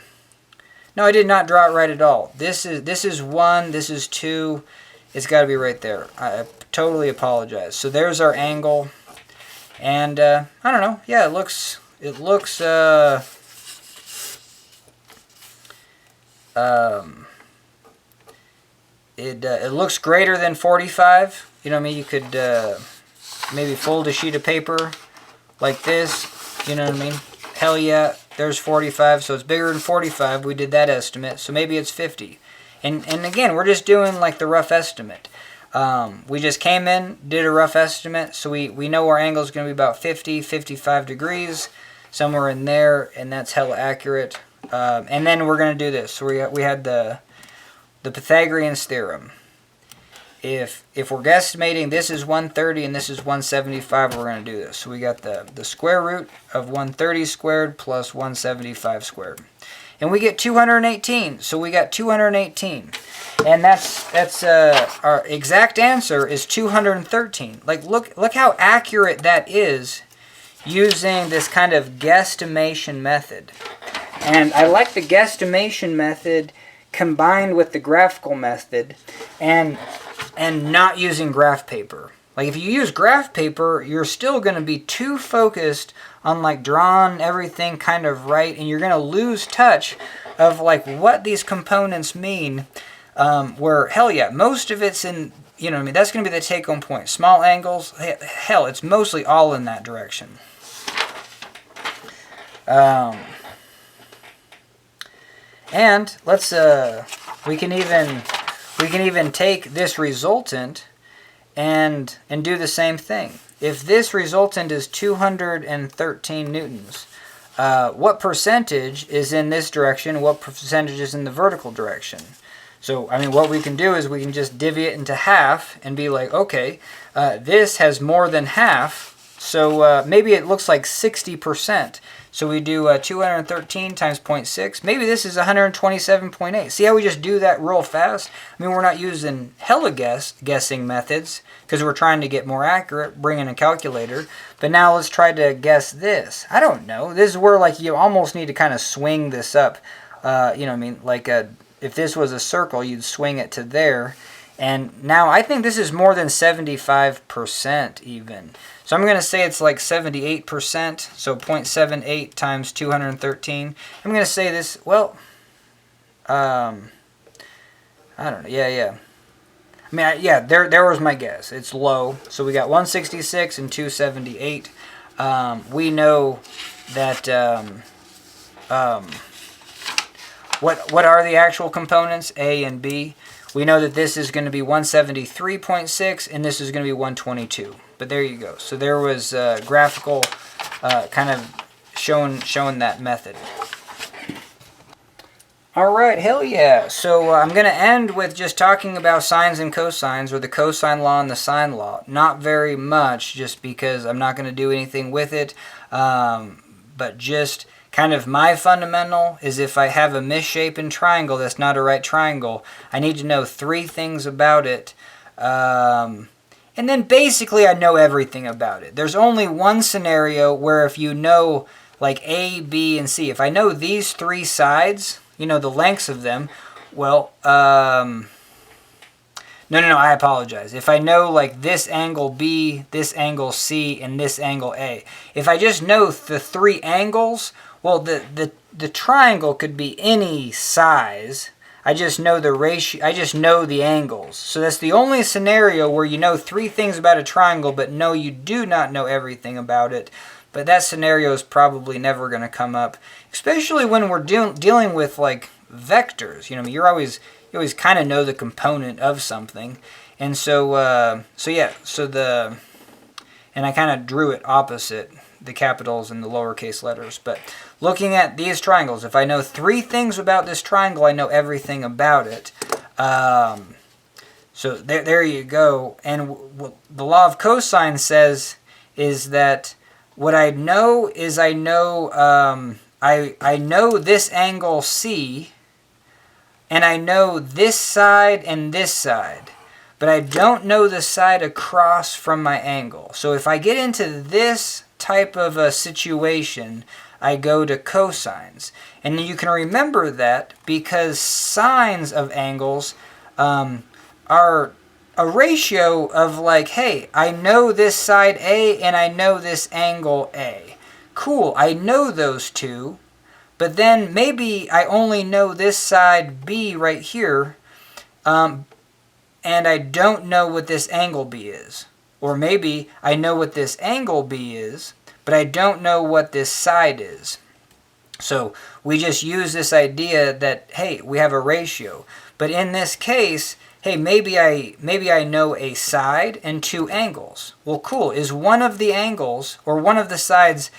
S1: No, I did not draw it right at all. This is 1, this is 2. It's got to be right there. I totally apologize. So there's our angle. And I don't know. Yeah, it looks it looks greater than 45. You know what I mean? You could maybe fold a sheet of paper like this. You know what I mean? Hell yeah, there's 45, so it's bigger than 45. We did that estimate, so maybe it's 50. And again, we're just doing like the rough estimate. We just came in, did a rough estimate, so we know our angle is going to be about 50, 55 degrees, somewhere in there, and that's hella accurate. And then we're going to do this. So we had the Pythagorean theorem. If we're guesstimating this is 130 and this is 175, we're going to do this. So we got the square root of 130 squared plus 175 squared. And we get 218. So we got 218. And that's our exact answer is 213. Like look how accurate that is using this kind of guesstimation method. And I like the guesstimation method combined with the graphical method and not using graph paper. Like if you use graph paper, you're still going to be too focused on like drawing everything kind of right, and you're going to lose touch of like what these components mean. Where hell yeah, most of it's in, you know what I mean, that's going to be the take-home point. Small angles, hell, it's mostly all in that direction. And let's we can even take this resultant and do the same thing. If this resultant is 213 newtons, what percentage is in this direction? What percentage is in the vertical direction? So, I mean, what we can do is we can just divvy it into half and be like, okay, this has more than half, so maybe it looks like 60%. So we do 213 times 0.6. Maybe this is 127.8. See how we just do that real fast? I mean, we're not using hella guessing methods because we're trying to get more accurate, bring in a calculator. But now let's try to guess this. I don't know. This is where like you almost need to kind of swing this up. You know what I mean? Like if this was a circle, you'd swing it to there. And now I think this is more than 75% even. So I'm going to say it's like 78%, so 0.78 times 213. I'm going to say this, well, I don't know, yeah. I mean, yeah, there was my guess. It's low. So we got 166 and 278. We know that, what are the actual components, A and B? We know that this is going to be 173.6 and this is going to be 122. But there you go. So there was graphical kind of showing that method. All right, hell yeah. So I'm going to end with just talking about sines and cosines, or the cosine law and the sine law. Not very much, just because I'm not going to do anything with it. But just kind of my fundamental is if I have a misshapen triangle that's not a right triangle, I need to know 3 things about it. And then basically I know everything about it. There's only one scenario where if you know like A, B, and C, if I know these three sides, you know, the lengths of them, well, no, I apologize. If I know like this angle B, this angle C, and this angle A, if I just know the three angles, well, the triangle could be any size. I just know the ratio, I just know the angles. So that's the only scenario where you know three things about a triangle, but no, you do not know everything about it. But that scenario is probably never going to come up, especially when we're dealing with like vectors. You know, you always kind of know the component of something. And so and I kind of drew it opposite, the capitals and the lowercase letters. But looking at these triangles, if I know three things about this triangle, I know everything about it. So there you go. And what the law of cosine says is that what I know is I know this angle C, and I know this side and this side, but I don't know the side across from my angle. So if I get into this type of a situation, I go to cosines. And you can remember that because sines of angles are a ratio of like, hey, I know this side A and I know this angle A. Cool, I know those two, but then maybe I only know this side B right here, and I don't know what this angle B is. Or maybe I know what this angle B is, but I don't know what this side is. So we just use this idea that, hey, we have a ratio. But in this case, hey, maybe I know a side and two angles. Well, cool. Is one of the angles or one of the sides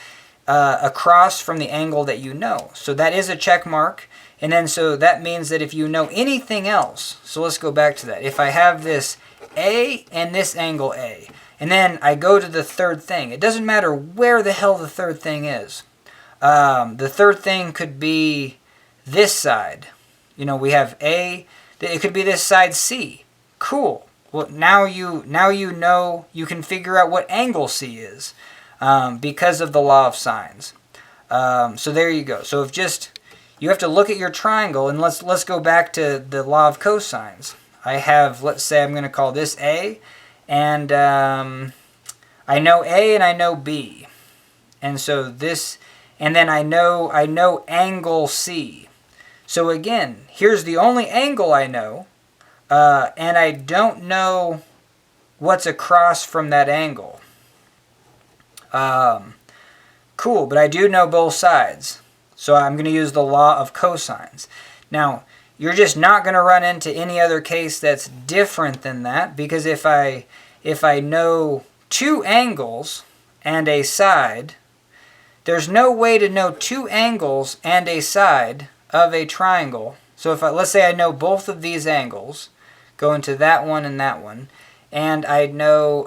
S1: across from the angle that you know? So that is a check mark. And then so that means that if you know anything else, so let's go back to that. If I have this A and this angle A, and then I go to the third thing, it doesn't matter where the hell the third thing is. The third thing could be this side. You know, we have A, it could be this side C. Cool. Well, now you know, you can figure out what angle C is because of the law of sines. So there you go. So if just, you have to look at your triangle, and let's go back to the law of cosines. I have, let's say I'm going to call this A, and I know A and I know B. And so this, and then I know angle C. So again, here's the only angle I know, and I don't know what's across from that angle. Cool, but I do know both sides. So I'm going to use the law of cosines. Now, you're just not going to run into any other case that's different than that, because if I know two angles and a side, there's no way to know two angles and a side of a triangle. So if let's say I know both of these angles, go into that one, and I know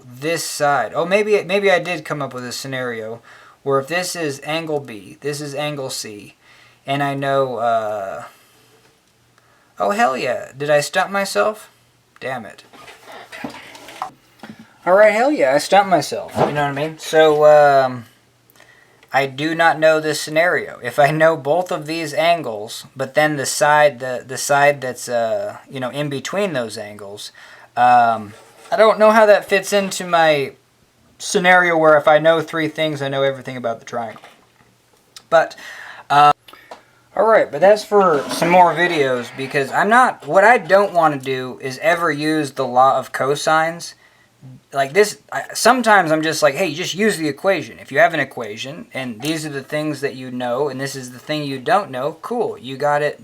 S1: this side. Oh, maybe I did come up with a scenario where if this is angle B, this is angle C, and I know, oh hell yeah, did I stump myself? Damn it. Alright, hell yeah, I stumped myself, you know what I mean? So, I do not know this scenario. If I know both of these angles, but then the side that's, you know, in between those angles, I don't know how that fits into my scenario where if I know three things, I know everything about the triangle. But, alright, but that's for some more videos, because what I don't want to do is ever use the law of cosines. Like this, sometimes I'm just like, hey, just use the equation. If you have an equation, and these are the things that you know, and this is the thing you don't know, cool, you got it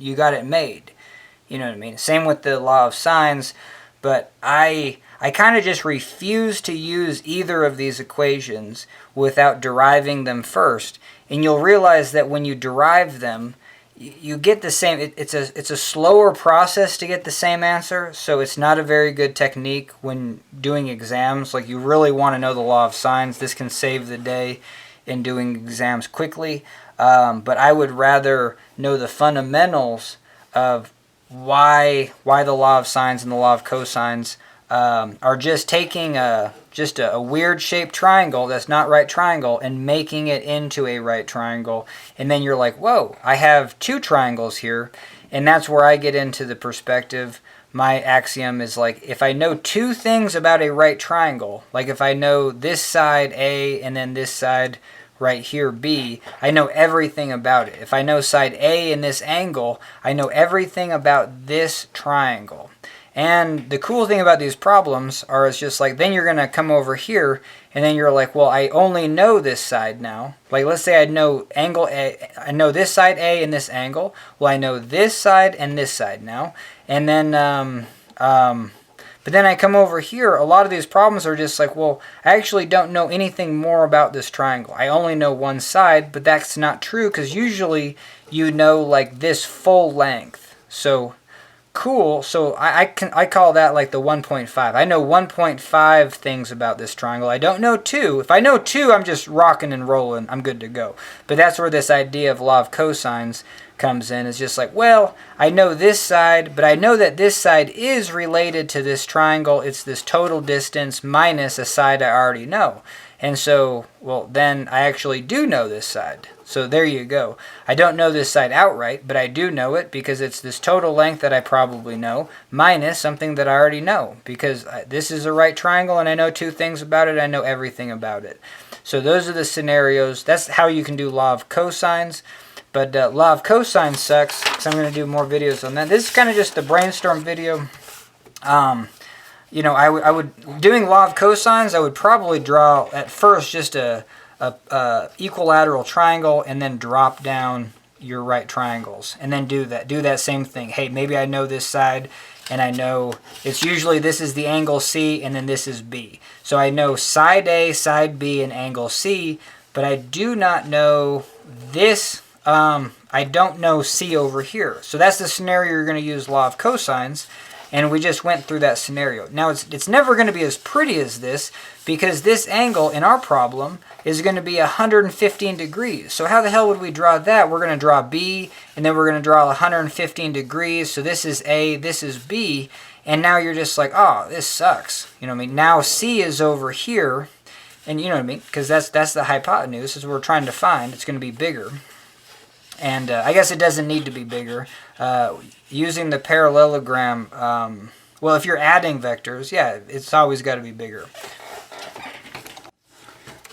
S1: made. You know what I mean? Same with the law of sines, but I kind of just refuse to use either of these equations without deriving them first. And you'll realize that when you derive them, you get the same. It's a slower process to get the same answer, so it's not a very good technique when doing exams. Like, you really want to know the law of sines. This can save the day in doing exams quickly. But I would rather know the fundamentals of why the law of sines and the law of cosines are just taking a weird shaped triangle that's not right triangle and making it into a right triangle. And then you're like, whoa, I have two triangles here. And that's where I get into the perspective. My axiom is like, if I know two things about a right triangle, like if I know this side A and then this side right here B, I know everything about it. If I know side A and this angle, I know everything about this triangle. And the cool thing about these problems are it's just like, then you're going to come over here and then you're like, well, I only know this side now. Like, let's say I know angle A, I know this side A and this angle. Well, I know this side and this side now. And then, but then I come over here, a lot of these problems are just like, well, I actually don't know anything more about this triangle. I only know one side, but that's not true because usually you know like this full length. So cool. So I call that like the 1.5. I know 1.5 things about this triangle. I don't know 2. If I know 2, I'm just rocking and rolling. I'm good to go. But that's where this idea of law of cosines comes in. It's just like, well, I know this side, but I know that this side is related to this triangle. It's this total distance minus a side I already know. And so, well, then I actually do know this side. So there you go. I don't know this side outright, but I do know it because it's this total length that I probably know minus something that I already know. Because this is a right triangle and I know two things about it. I know everything about it. So those are the scenarios. That's how you can do law of cosines. But law of cosines sucks, so I'm going to do more videos on that. This is kind of just a brainstorm video. You know, I would, doing law of cosines, I would probably draw at first just a equilateral triangle and then drop down your right triangles. And then do that same thing. Hey, maybe I know this side and I know it's usually this is the angle C and then this is B. So I know side A, side B, and angle C, but I do not know this. I don't know C over here. So that's the scenario you're going to use law of cosines. And we just went through that scenario. Now, it's never going to be as pretty as this because this angle in our problem is going to be 115 degrees. So how the hell would we draw that? We're going to draw B, and then we're going to draw 115 degrees. So this is A, this is B. And now you're just like, oh, this sucks. You know what I mean? Now C is over here. And you know what I mean? Because that's the hypotenuse is what we're trying to find. It's going to be bigger. And I guess it doesn't need to be bigger. Using the parallelogram, well, if you're adding vectors, yeah, it's always got to be bigger.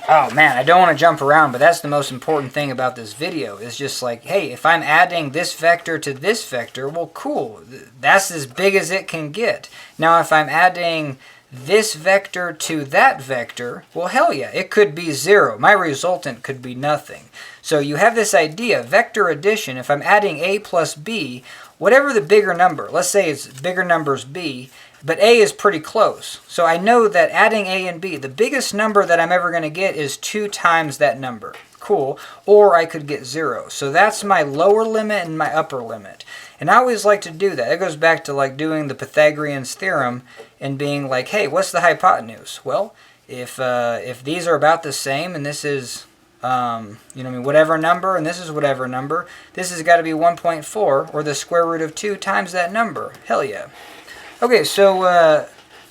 S1: Oh man, I don't want to jump around, but that's the most important thing about this video. Is just like, hey, if I'm adding this vector to this vector, well, cool. That's as big as it can get. Now, if I'm adding this vector to that vector, well, hell yeah, it could be 0. My resultant could be nothing. So you have this idea, vector addition, if I'm adding A plus B, whatever the bigger number, let's say it's bigger number's B, but A is pretty close. So I know that adding A and B, the biggest number that I'm ever going to get is 2 times that number. Cool. Or I could get 0. So that's my lower limit and my upper limit. And I always like to do that. It goes back to like doing the Pythagorean's theorem and being like, hey, what's the hypotenuse? Well, if these are about the same and this is, you know what I mean, whatever number and this is whatever number, this has got to be 1.4 or the square root of 2 times that number. Hell yeah. Okay, so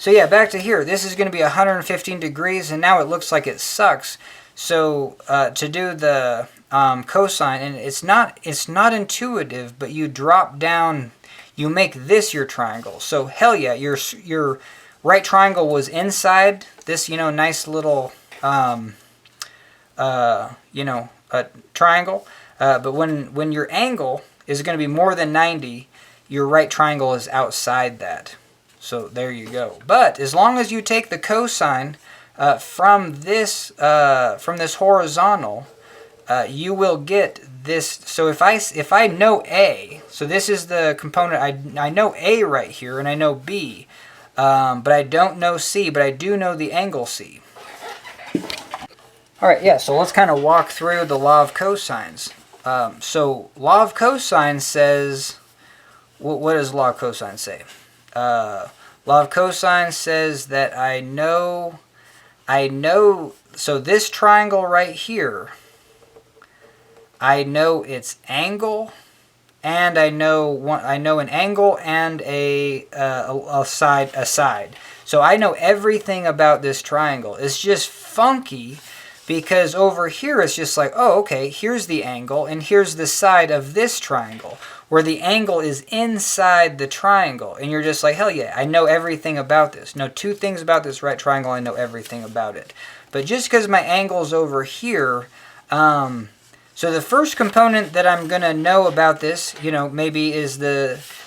S1: yeah, back to here. This is going to be 115 degrees and now it looks like it sucks. So to do the cosine, and it's not intuitive, but you drop down, you make this your triangle. So hell yeah, your right triangle was inside this, you know, nice little triangle. But when your angle is going to be more than 90, your right triangle is outside that. So there you go. But as long as you take the cosine from this horizontal, you will get this. So if I know A, so this is the component, I know A right here and I know B, but I don't know C, but I do know the angle C. All right, yeah, so let's kind of walk through the law of cosines. So law of cosines says, what does law of cosines say? Law of cosines says that I know, so this triangle right here, I know its angle and I know an angle and a side. So I know everything about this triangle. It's just funky because over here it's just like, oh, okay, here's the angle and here's the side of this triangle, where the angle is inside the triangle. And you're just like, hell yeah, I know everything about this. Know two things about this right triangle, I know everything about it. But just because my angle's over here, so the first component that I'm going to know about this, maybe is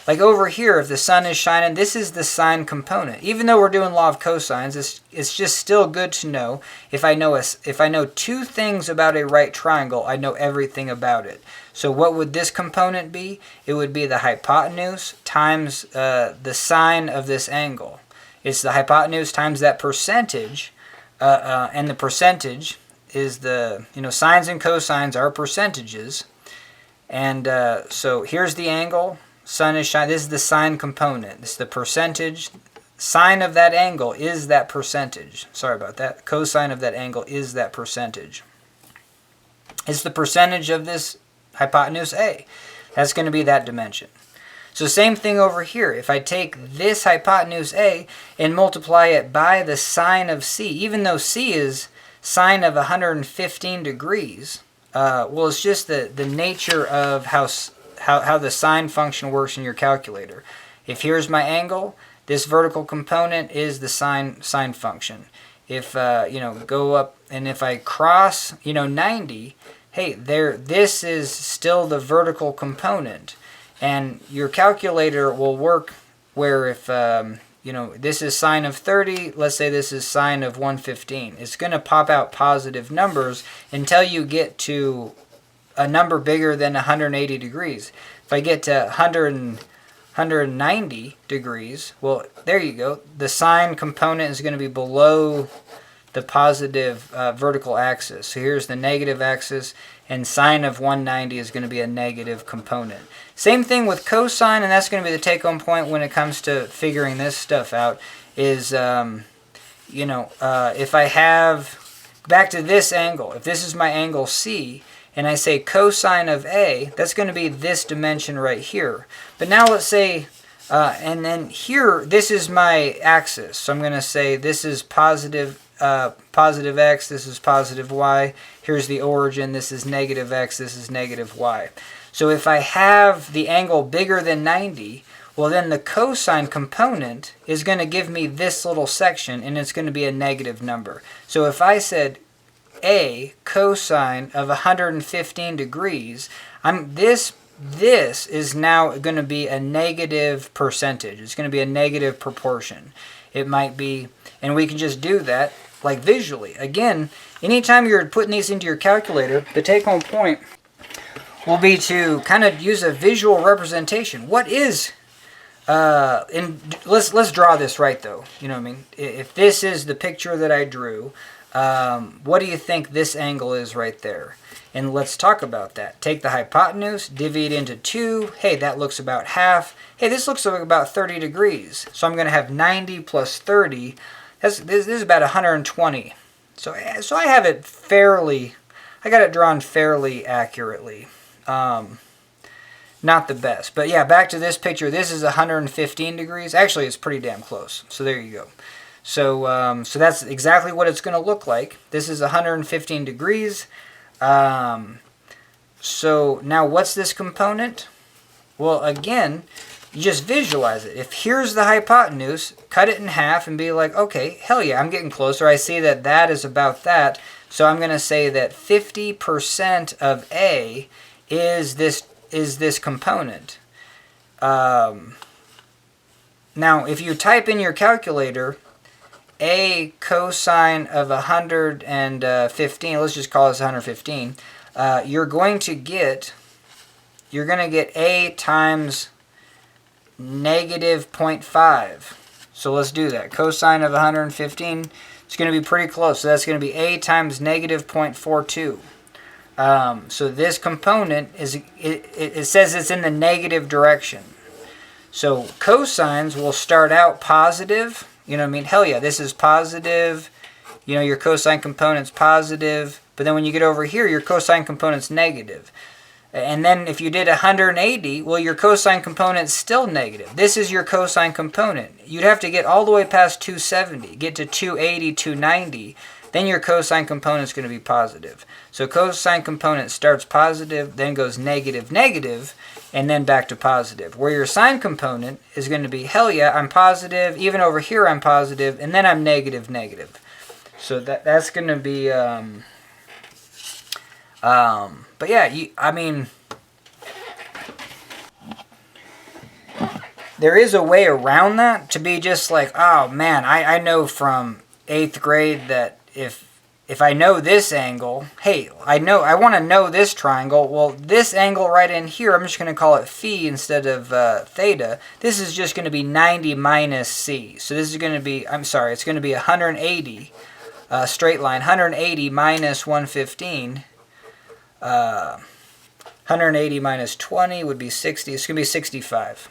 S1: like over here, if the sun is shining, this is the sine component. Even though we're doing law of cosines, it's just still good to know. If I know two things about a right triangle, I know everything about it. So what would this component be? It would be the hypotenuse times the sine of this angle. It's the hypotenuse times that percentage, and the percentage is the, sines and cosines are percentages. And so here's the angle, sun is shining. This is the sine component. This is the percentage. Sine of that angle is that percentage. Sorry about that. Cosine of that angle is that percentage. It's the percentage of this hypotenuse A. That's going to be that dimension. So same thing over here. If I take this hypotenuse A and multiply it by the sine of C, even though C is sine of 115 degrees, well, it's just the nature of how the sine function works in your calculator. If here's my angle, this vertical component is the sine function. If go up, and if I cross 90, hey, this is still the vertical component. And your calculator will work where if this is sine of 30, let's say this is sine of 115. It's going to pop out positive numbers until you get to a number bigger than 180 degrees. If I get to 190 degrees, well, there you go. The sine component is going to be below the positive vertical axis. So here's the negative axis, and sine of 190 is going to be a negative component. Same thing with cosine, and that's going to be the take-home point when it comes to figuring this stuff out, is, if I have, back to this angle, if this is my angle C, and I say cosine of A, that's going to be this dimension right here. But now let's say, and then here, this is my axis. So I'm going to say this is positive X, this is positive Y. Here's the origin, this is negative X, this is negative Y. So if I have the angle bigger than 90, well then the cosine component is going to give me this little section, and it's going to be a negative number. So if I said A cosine of 115 degrees, this is now going to be a negative percentage. It's going to be a negative proportion. It might be, and we can just do that like visually. Again, anytime you're putting these into your calculator, the take-home point will be to kind of use a visual representation. What is, let's draw this right though. You know what I mean? If this is the picture that I drew, what do you think this angle is right there? And let's talk about that. Take the hypotenuse, divvy it into 2. Hey, that looks about half. Hey, this looks like about 30 degrees. So I'm going to have 90 plus 30. This is about 120. So I have it fairly, I got it drawn fairly accurately. Not the best. But yeah, back to this picture. This is 115 degrees. Actually, it's pretty damn close. So there you go. So that's exactly what it's going to look like. This is 115 degrees. So now what's this component? Well, again, you just visualize it. If here's the hypotenuse, cut it in half and be like, okay, hell yeah, I'm getting closer. I see that that is about that. So I'm going to say that 50% of A is this component. Now, if you type in your calculator A cosine of 115, let's just call this 115, you're going to get A times negative 0.5. So let's do that. Cosine of 115, it's going to be pretty close. So that's going to be A times negative 0.42. So this component, it says it's in the negative direction. So cosines will start out positive. You know what I mean? Hell yeah, this is positive. You know, your cosine component's positive. But then when you get over here, your cosine component's negative. And then if you did 180, well, your cosine component's still negative. This is your cosine component. You'd have to get all the way past 270, get to 280, 290. Then your cosine component is going to be positive. So cosine component starts positive, then goes negative, negative, and then back to positive. Where your sine component is going to be, hell yeah, I'm positive. Even over here I'm positive, and then I'm negative, negative. So that's going to be... but yeah, I mean, there is a way around that to be just like, oh man, I know from 8th grade that if I know this angle, hey, I want to know this triangle. Well, this angle right in here, I'm just going to call it phi instead of theta. This is just going to be 90 minus c. So this is going to be, it's going to be 180, straight line, 180 minus 115. 180 minus 20 would be 60. It's going to be 65.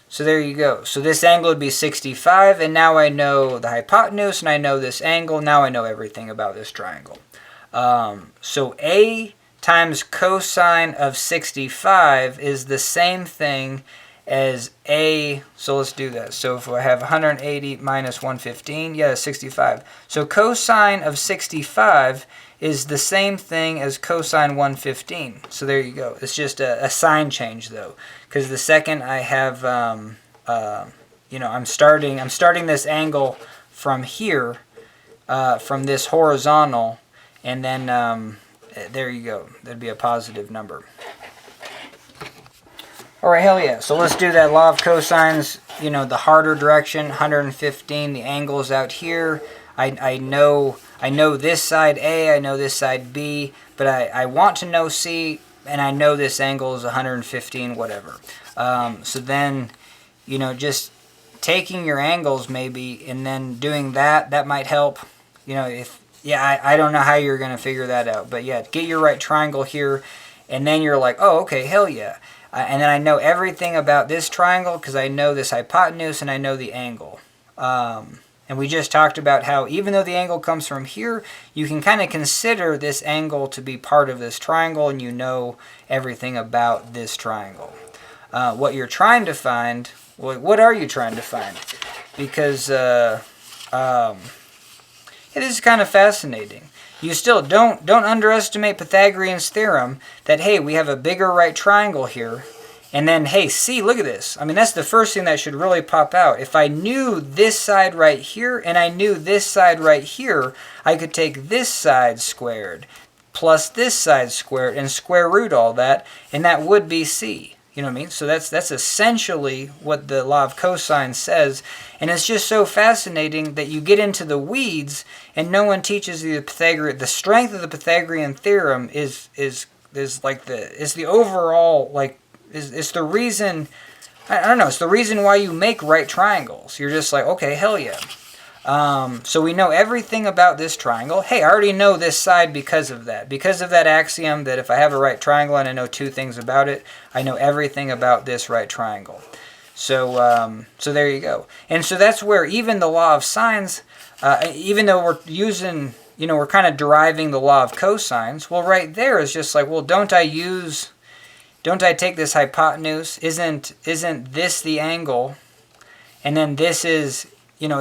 S1: So there you go. So this angle would be 65, and now I know the hypotenuse, and I know this angle. Now I know everything about this triangle. So A times cosine of 65 is the same thing as A. So let's do that. So if I have 180 minus 115, yeah, that's 65. So cosine of 65 is the same thing as cosine 115. So there you go. It's just a sign change though, because the second I have, I'm starting this angle from here, from this horizontal, and then there you go. That'd be a positive number. All right, hell yeah. So let's do that law of cosines. The harder direction, 115. The angle is out here. I know this side A, I know this side B, but I want to know C, and I know this angle is 115, whatever. So then, just taking your angles maybe, and then doing that might help. I don't know how you're going to figure that out, but yeah, get your right triangle here, and then you're like, oh, okay, hell yeah. And then I know everything about this triangle because I know this hypotenuse and I know the angle. And we just talked about how even though the angle comes from here, you can kind of consider this angle to be part of this triangle, and you know everything about this triangle. What you're trying to find, what are you trying to find? Because it is kind of fascinating. You still don't underestimate Pythagorean's theorem that, hey, we have a bigger right triangle here. And then, hey, see, look at this. I mean, that's the first thing that should really pop out. If I knew this side right here and I knew this side right here, I could take this side squared plus this side squared and square root all that, and that would be C. You know what I mean? So that's essentially what the law of cosine says. And it's just so fascinating that you get into the weeds and no one teaches you the strength of the Pythagorean theorem is like it's the overall, like, it's the reason, I don't know, it's the reason why you make right triangles. You're just like, okay, hell yeah. So we know everything about this triangle. Hey, I already know this side because of that. Because of that axiom that if I have a right triangle and I know two things about it, I know everything about this right triangle. So there you go. And so that's where even the law of sines, even though we're using, we're kind of deriving the law of cosines, well, right there is just like, well, don't I take this hypotenuse? Isn't this the angle? And then this is, and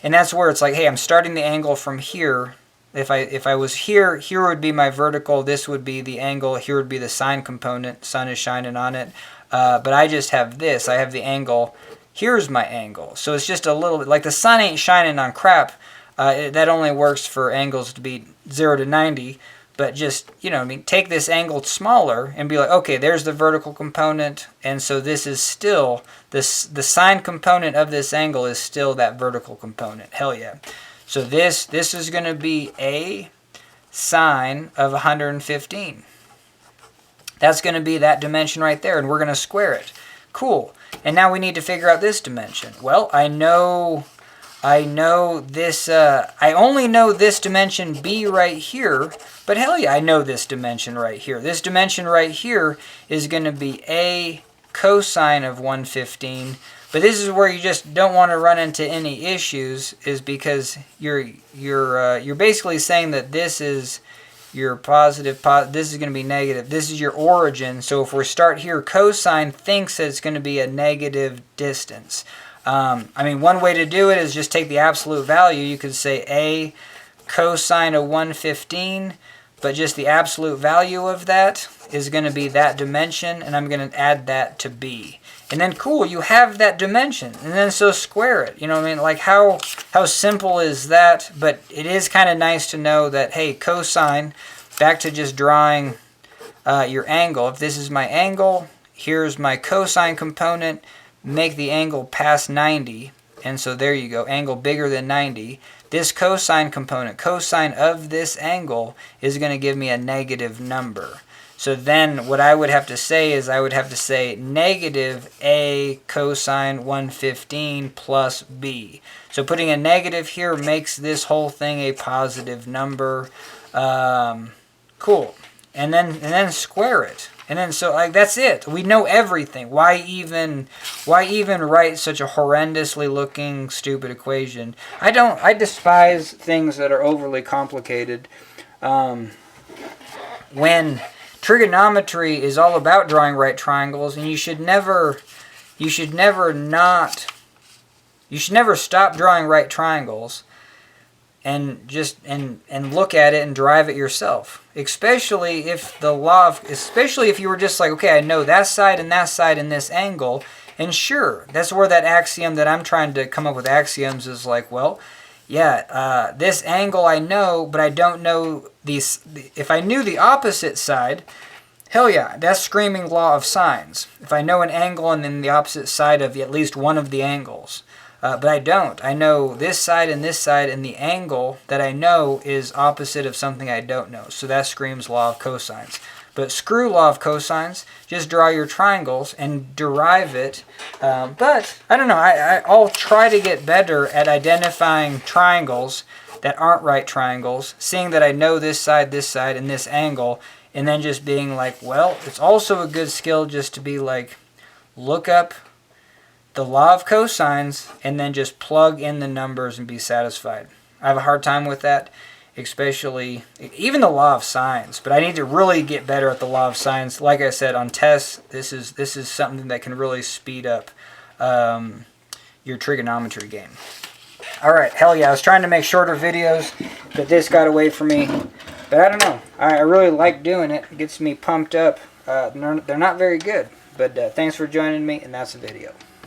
S1: that's where it's like, hey, I'm starting the angle from here. If I was here would be my vertical. This would be the angle. Here would be the sine component. Sun is shining on it. But I just have this. I have the angle. Here's my angle. So it's just a little bit like the sun ain't shining on crap. That only works for angles to be 0 to 90. But just, take this angle smaller and be like, okay, there's the vertical component. And so this is still, the sine component of this angle is still that vertical component. Hell yeah. So this is going to be a sine of 115. That's going to be that dimension right there, and we're going to square it. Cool. And now we need to figure out this dimension. Well, I know this, I only know this dimension B right here, but hell yeah, I know this dimension right here. This dimension right here is going to be a cosine of 115, but this is where you just don't want to run into any issues, is because you're basically saying that this is your positive, this is going to be negative. This is your origin. So if we start here, cosine thinks that it's going to be a negative distance. I mean, one way to do it is just take the absolute value. You could say a cosine of 115, but just the absolute value of that is going to be that dimension, and I'm going to add that to b. And then cool, you have that dimension, and then so square it. You know what I mean? Like how simple is that? But it is kind of nice to know that, hey, cosine, back to just drawing your angle. If this is my angle, here's my cosine component, make the angle past 90, and so there you go, angle bigger than 90. This cosine component, cosine of this angle, is going to give me a negative number. So then what I would have to say is I would have to say negative a cosine 115 plus b. So putting a negative here makes this whole thing a positive number. Cool. And then square it. And then so like that's it. We know everything. Why even write such a horrendously looking stupid equation? I despise things that are overly complicated. When trigonometry is all about drawing right triangles, and you should never stop drawing right triangles and just and look at it and drive it yourself. Especially if you were just like, okay, I know that side and this angle, and sure, that's where that axiom that I'm trying to come up with axioms is like, well, yeah, this angle I know, but I don't know these. If I knew the opposite side, hell yeah, that's screaming law of sines. If I know an angle and then the opposite side of at least one of the angles. But I don't. I know this side, and the angle that I know is opposite of something I don't know. So that screams law of cosines. But screw law of cosines. Just draw your triangles and derive it. But I don't know. I'll try to get better at identifying triangles that aren't right triangles, seeing that I know this side, and this angle, and then just being like, well, it's also a good skill just to be like, look up the law of cosines and then just plug in the numbers and be satisfied. I have a hard time with that, especially even the law of sines, but I need to really get better at the law of sines. Like I said, on tests, this is something that can really speed up your trigonometry game. All right, hell yeah, I was trying to make shorter videos, but this got away from me. But I don't know, I really like doing it. It gets me pumped up. They're not very good, but thanks for joining me, and that's the video.